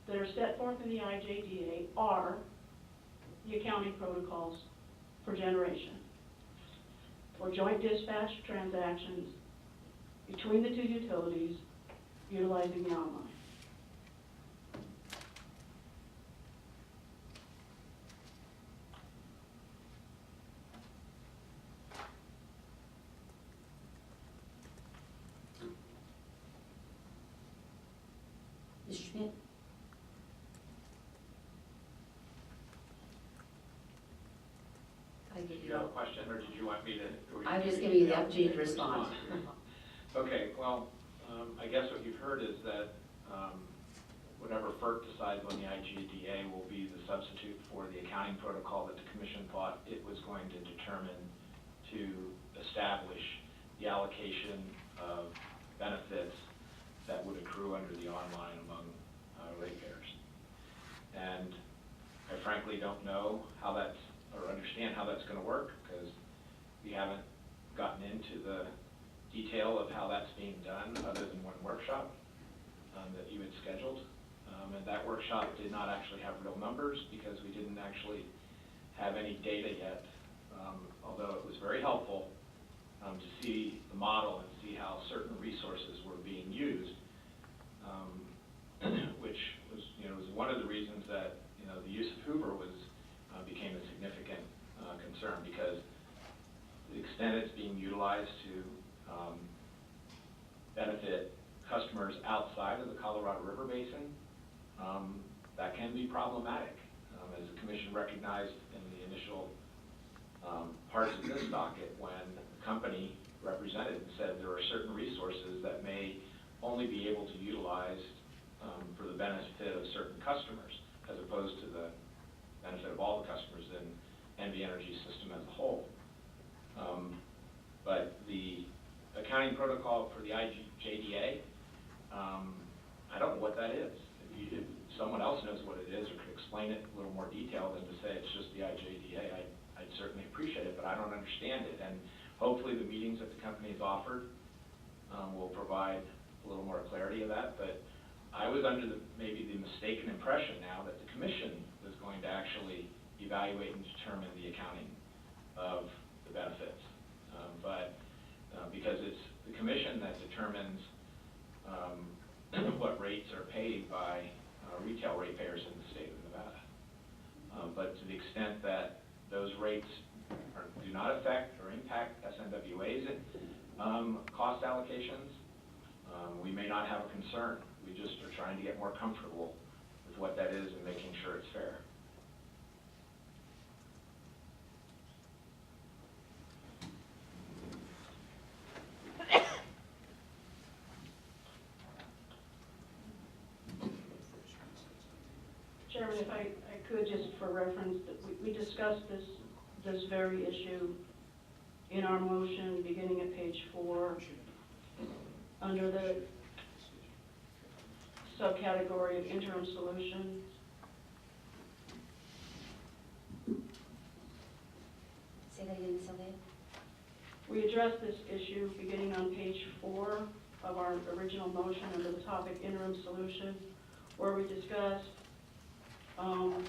that are set forth in the IJDA are the accounting protocols for generation, for joint dispatch transactions between the two utilities utilizing the online. Mr. Schmidt? Did you have a question, or did you want me to? I'm just giving you the opportunity to respond. Okay, well, I guess what you've heard is that whatever FERC decides on the IGDA will be the substitute for the accounting protocol that the commission thought it was going to determine to establish the allocation of benefits that would accrue under the online among ratepayers. And I frankly don't know how that's, or understand how that's going to work, because we haven't gotten into the detail of how that's being done other than one workshop that you had scheduled. And that workshop did not actually have real numbers because we didn't actually have any data yet, although it was very helpful to see the model and see how certain resources were being used. one of the reasons that, the use of Hoover became a significant concern, because the extent it's being utilized to benefit customers outside of the Colorado River Basin, that can be problematic. As the Commission recognized in the initial parts of this docket, when the company represented and said there are certain resources that may only be able to utilize for the benefit of certain customers, as opposed to the benefit of all the customers in NV Energy system as a whole. But the accounting protocol for the IJDA, I don't know what that is. If someone else knows what it is or could explain it in a little more detail than to say it's just the IJDA, I'd certainly appreciate it, but I don't understand it. And hopefully the meetings that the company has offered will provide a little more clarity of that. But I was under maybe the mistaken impression now that the Commission was going to actually evaluate and determine the accounting of the benefits. But because it's the Commission that determines what rates are paid by retail ratepayers in the state of Nevada. But to the extent that those rates do not affect or impact SNWA's cost allocations, we may not have a concern. We just are trying to get more comfortable with what that is and making sure it's fair. Chairman, if I could, just for reference, that we discussed this very issue in our motion beginning at page 4 under the subcategory of interim solution. Say that again, Sylvia. We addressed this issue beginning on page 4 of our original motion under the topic interim solution, where we discussed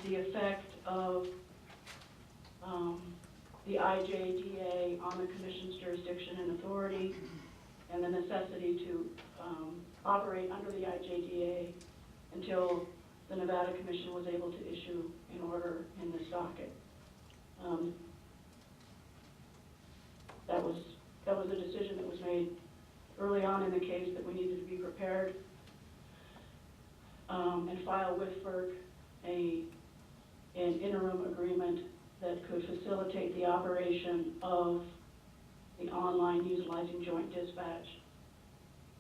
the effect of the IJDA on the Commission's jurisdiction and authority, and the necessity to operate under the IJDA until the Nevada Commission was able to issue an order in this docket. That was a decision that was made early on in the case, that we needed to be prepared and file with FERC an interim agreement that could facilitate the operation of the online utilizing joint dispatch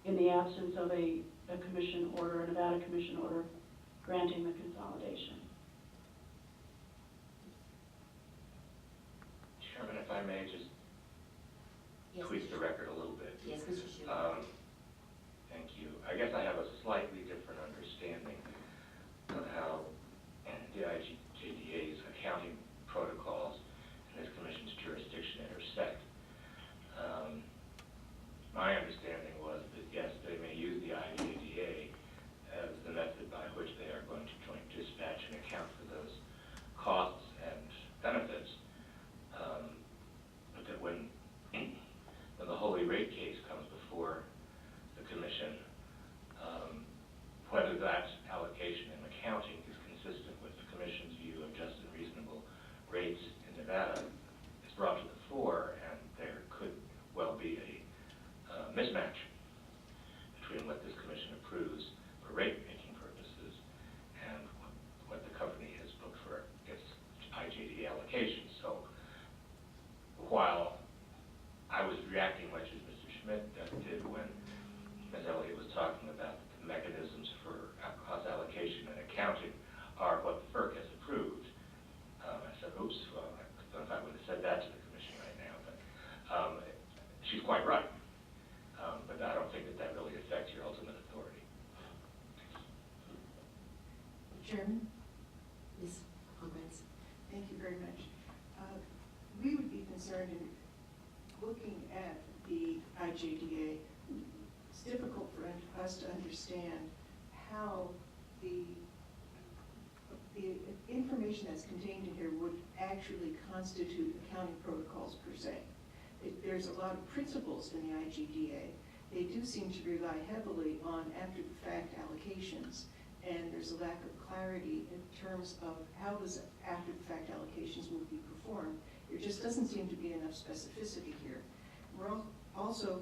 in the absence of a commission order, a Nevada Commission order granting the consolidation. Chairman, if I may just Yes, tweak the record a little bit. Yes, Mr. Schumer. Thank you. I guess I have a slightly different understanding of how the IJDA's accounting protocols and this Commission's jurisdiction intersect. My understanding was that, yes, they may use the IJDA as the method by which they are going to joint dispatch and account for those costs and benefits, but that when the Holy Rate case comes before the Commission, whether that allocation and accounting is consistent with the Commission's view of just and reasonable rates in Nevada is brought to the fore, and there could well be a mismatch between what this Commission approves for rate-making purposes and what the company has booked for its IJD allocation. So while I was reacting much as Mr. Schmidt did when Ms. Elliott was talking about the mechanisms for cost allocation and accounting are what the FERC has approved, I said, oops, well, I don't know if I would have said that to the Commission right now, but she's quite right. But I don't think that really affects your ultimate authority. Chairman? Ms. Congress. Thank you very much. We would be concerned in looking at the IJDA. It's difficult for us to understand how the information that's contained in here would actually constitute accounting protocols per se. There's a lot of principles in the IJDA. They do seem to rely heavily on after-the-fact allocations, and there's a lack of clarity in terms of how those after-the-fact allocations will be performed. There just doesn't seem to be enough specificity here. We're also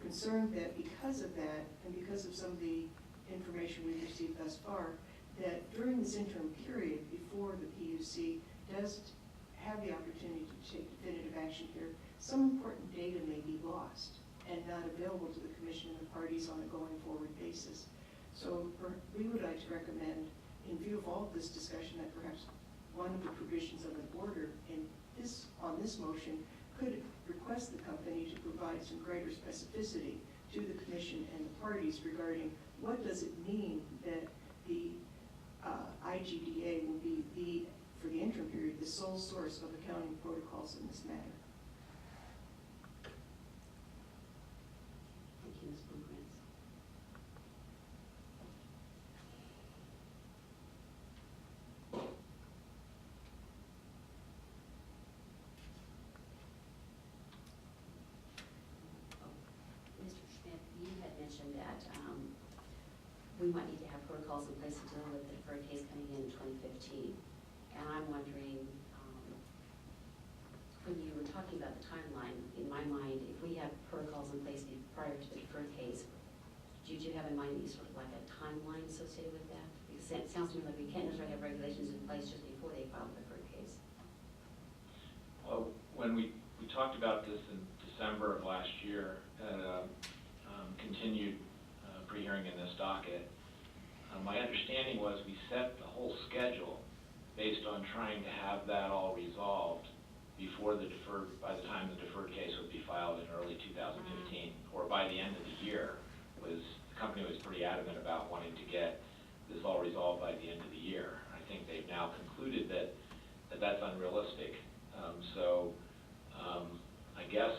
concerned that because of that, and because of some of the information we've received thus far, that during this interim period before the PUC does have the opportunity to take definitive action here, some important data may be lost and not available to the Commission and the parties on a going forward basis. So we would like to recommend, in view of all of this discussion, that perhaps one of the provisions of an order on this motion could request the company to provide some greater specificity to the Commission and the parties regarding what does it mean that the IGDA will be, for the interim period, the sole source of accounting protocols in this matter. Thank you, Ms. Blumkranz. Mr. Schmidt, you had mentioned that we might need to have protocols in place to deal with the deferred case coming in 2015. And I'm wondering, when you were talking about the timeline, in my mind, if we have protocols in place prior to the deferred case, did you have in mind any sort of like a timeline associated with that? Because it sounds to me like we can't necessarily have regulations in place just before they file the deferred case. Well, when we talked about this in December of last year at a continued pre-hearing in this docket, my understanding was we set the whole schedule based on trying to have that all resolved before by the time the deferred case would be filed in early 2015, or by the end of the year. The company was pretty adamant about wanting to get this all resolved by the end of the year. I think they've now concluded that that's unrealistic. I guess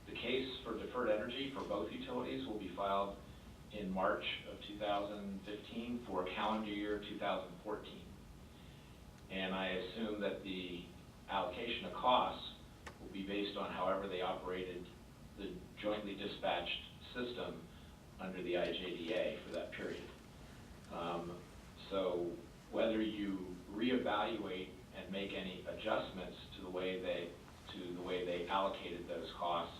the case for deferred energy for both utilities will be filed in March of 2015 for calendar year 2014. And I assume that the allocation of costs will be based on however they operated the jointly dispatched system under the IJDA for that period. So whether you reevaluate and make any adjustments to the way they allocated those costs,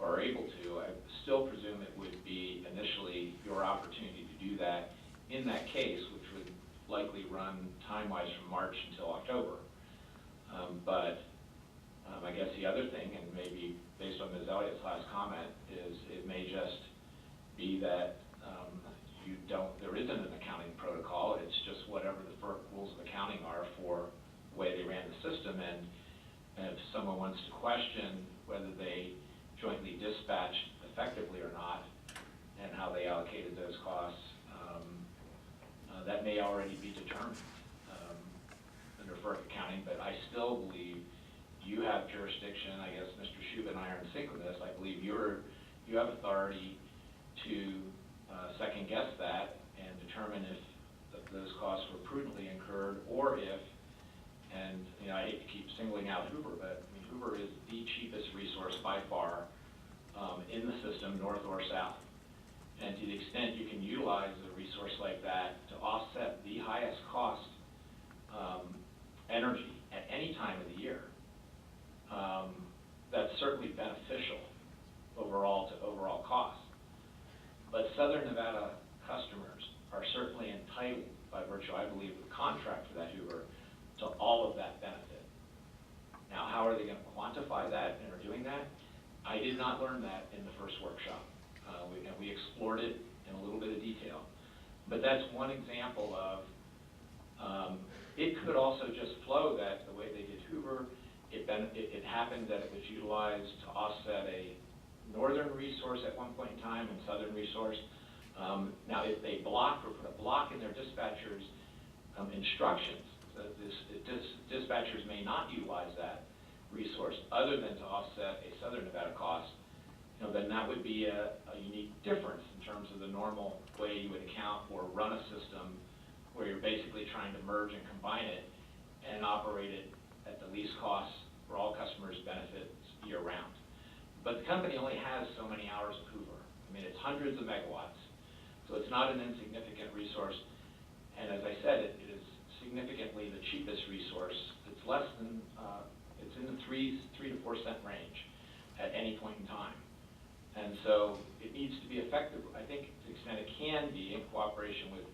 or are able to, I still presume it would be initially your opportunity to do that in that case, which would likely run time-wise from March until October. I guess the other thing, and maybe based on Ms. Elliott's last comment, is it may just be that there isn't an accounting protocol. It's just whatever the FERC rules of accounting are for the way they ran the system. And if someone wants to question whether they jointly dispatched effectively or not, and how they allocated those costs, that may already be determined under FERC accounting, but I still believe you have jurisdiction. I guess Mr. Shub and I are in sync with this. I believe you have authority to second guess that and determine if those costs were prudently incurred, or if, and I hate to keep singling out Hoover, but Hoover is the cheapest resource by far in the system, north or south. And to the extent you can utilize a resource like that to offset the highest cost energy at any time of the year, that's certainly beneficial overall to overall costs. But Southern Nevada customers are certainly entitled, by virtue, I believe, of the contract for that Hoover, to all of that benefit. Now, how are they going to quantify that and are doing that? I did not learn that in the first workshop. We explored it in a little bit of detail. But that's one example of, it could also just flow that the way they did Hoover, it happened that it was utilized to offset a northern resource at one point in time and southern resource. Now, if they blocked or put a block in their dispatchers' instructions, dispatchers may not utilize that resource other than to offset a Southern Nevada cost, then that would be a unique difference in terms of the normal way you would account or run a system where you're basically trying to merge and combine it and operate it at the least cost for all customers' benefits year-round. But the company only has so many hours of Hoover. I mean, it's hundreds of megawatts. So it's not an insignificant resource. And as I said, it is significantly the cheapest resource. It's less than, it's in the 3 to 4 cent range at any point in time. And so it needs to be effective, I think, to the extent it can be in cooperation with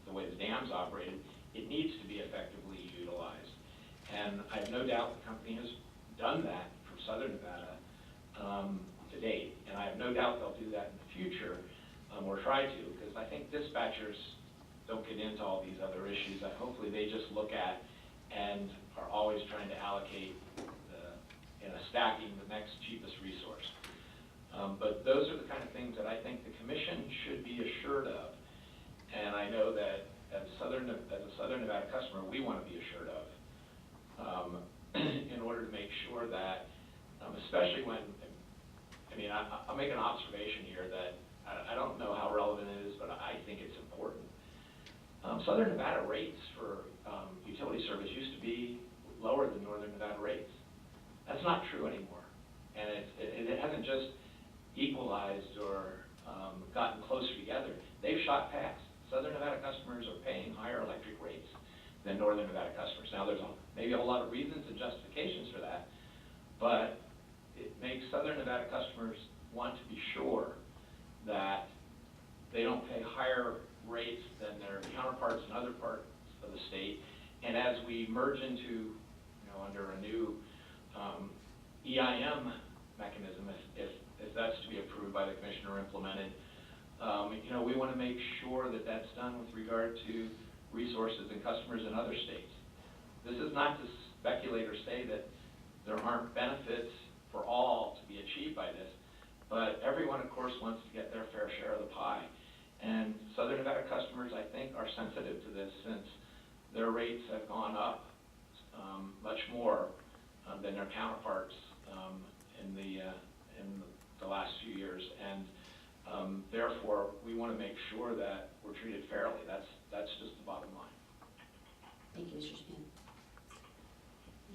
the way the dam's operated, it needs to be effectively utilized. And I have no doubt the company has done that for Southern Nevada to date. And I have no doubt they'll do that in the future, or try to, because I think dispatchers don't get into all these other issues that hopefully they just look at and are always trying to allocate stacking the next cheapest resource. But those are the kind of things that I think the commission should be assured of. And I know that as a Southern Nevada customer, we want to be assured of in order to make sure that, especially when, I mean, I'll make an observation here that I don't know how relevant it is, but I think it's important. Southern Nevada rates for utility service used to be lower than Northern Nevada rates. That's not true anymore. And it hasn't just equalized or gotten closer together. They've shot past. Southern Nevada customers are paying higher electric rates than Northern Nevada customers. Now, there's maybe a whole lot of reasons and justifications for that, but it makes Southern Nevada customers want to be sure that they don't pay higher rates than their counterparts in other parts of the state. And as we merge into, under a new EIM mechanism, if that's to be approved by the commission or implemented, we want to make sure that that's done with regard to resources and customers in other states. This is not to speculate or say that there aren't benefits for all to be achieved by this, but everyone, of course, wants to get their fair share of the pie. And Southern Nevada customers, I think, are sensitive to this since their rates have gone up much more than their counterparts in the last few years. And therefore, we want to make sure that we're treated fairly. That's just the bottom line. Thank you, Mr. Span.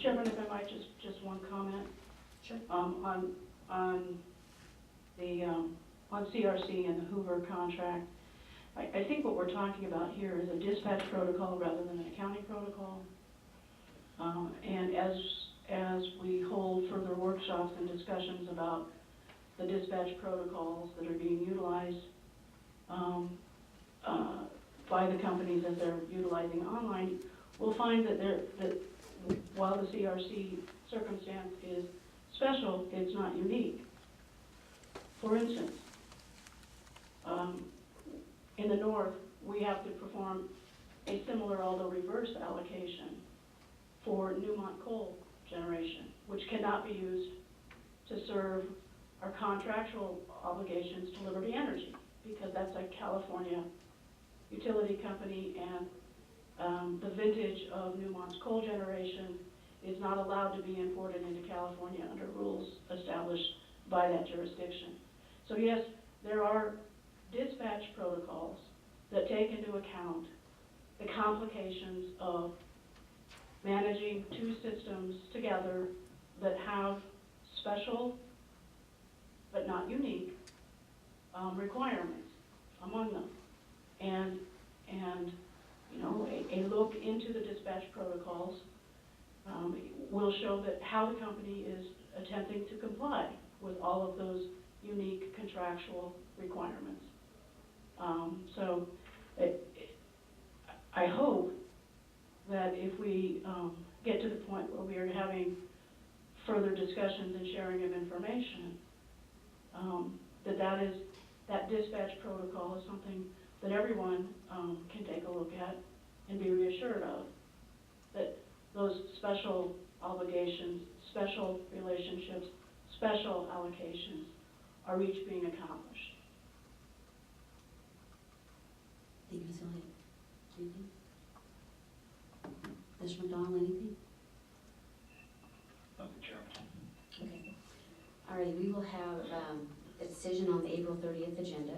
Chairman, if I might, just one comment. Sure. On CRC and the Hoover contract. I think what we're talking about here is a dispatch protocol rather than an accounting protocol. And as we hold further workshops and discussions about the dispatch protocols that are being utilized by the companies as they're utilizing online, we'll find that while the CRC circumstance is special, it's not unique. For instance, in the north, we have to perform a similar, although reverse, allocation for Newmont coal generation, which cannot be used to serve our contractual obligations to Liberty Energy, because that's a California utility company, and the vintage of Newmont's coal generation is not allowed to be imported into California under rules established by that jurisdiction. So yes, there are dispatch protocols that take into account the complications of managing two systems together that have special but not unique requirements among them. And a look into the dispatch protocols will show that how the company is attempting to comply with all of those unique contractual requirements. So I hope that if we get to the point where we are having further discussions and sharing of information, that dispatch protocol is something that everyone can take a look at and be reassured of, that those special obligations, special relationships, special allocations are each being accomplished. Thank you, Ms. Elliott. Anything? Mr. McDonald, anything? Nothing, Chairman. Okay. All right, we will have a decision on the April 30th agenda.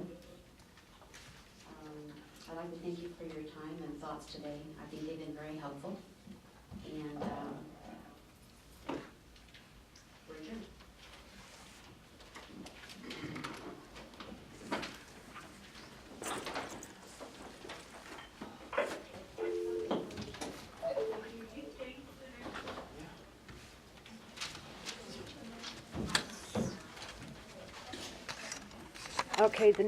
I'd like to thank you for your time and thoughts today. I think they've been very helpful. And we're adjourned. Okay, the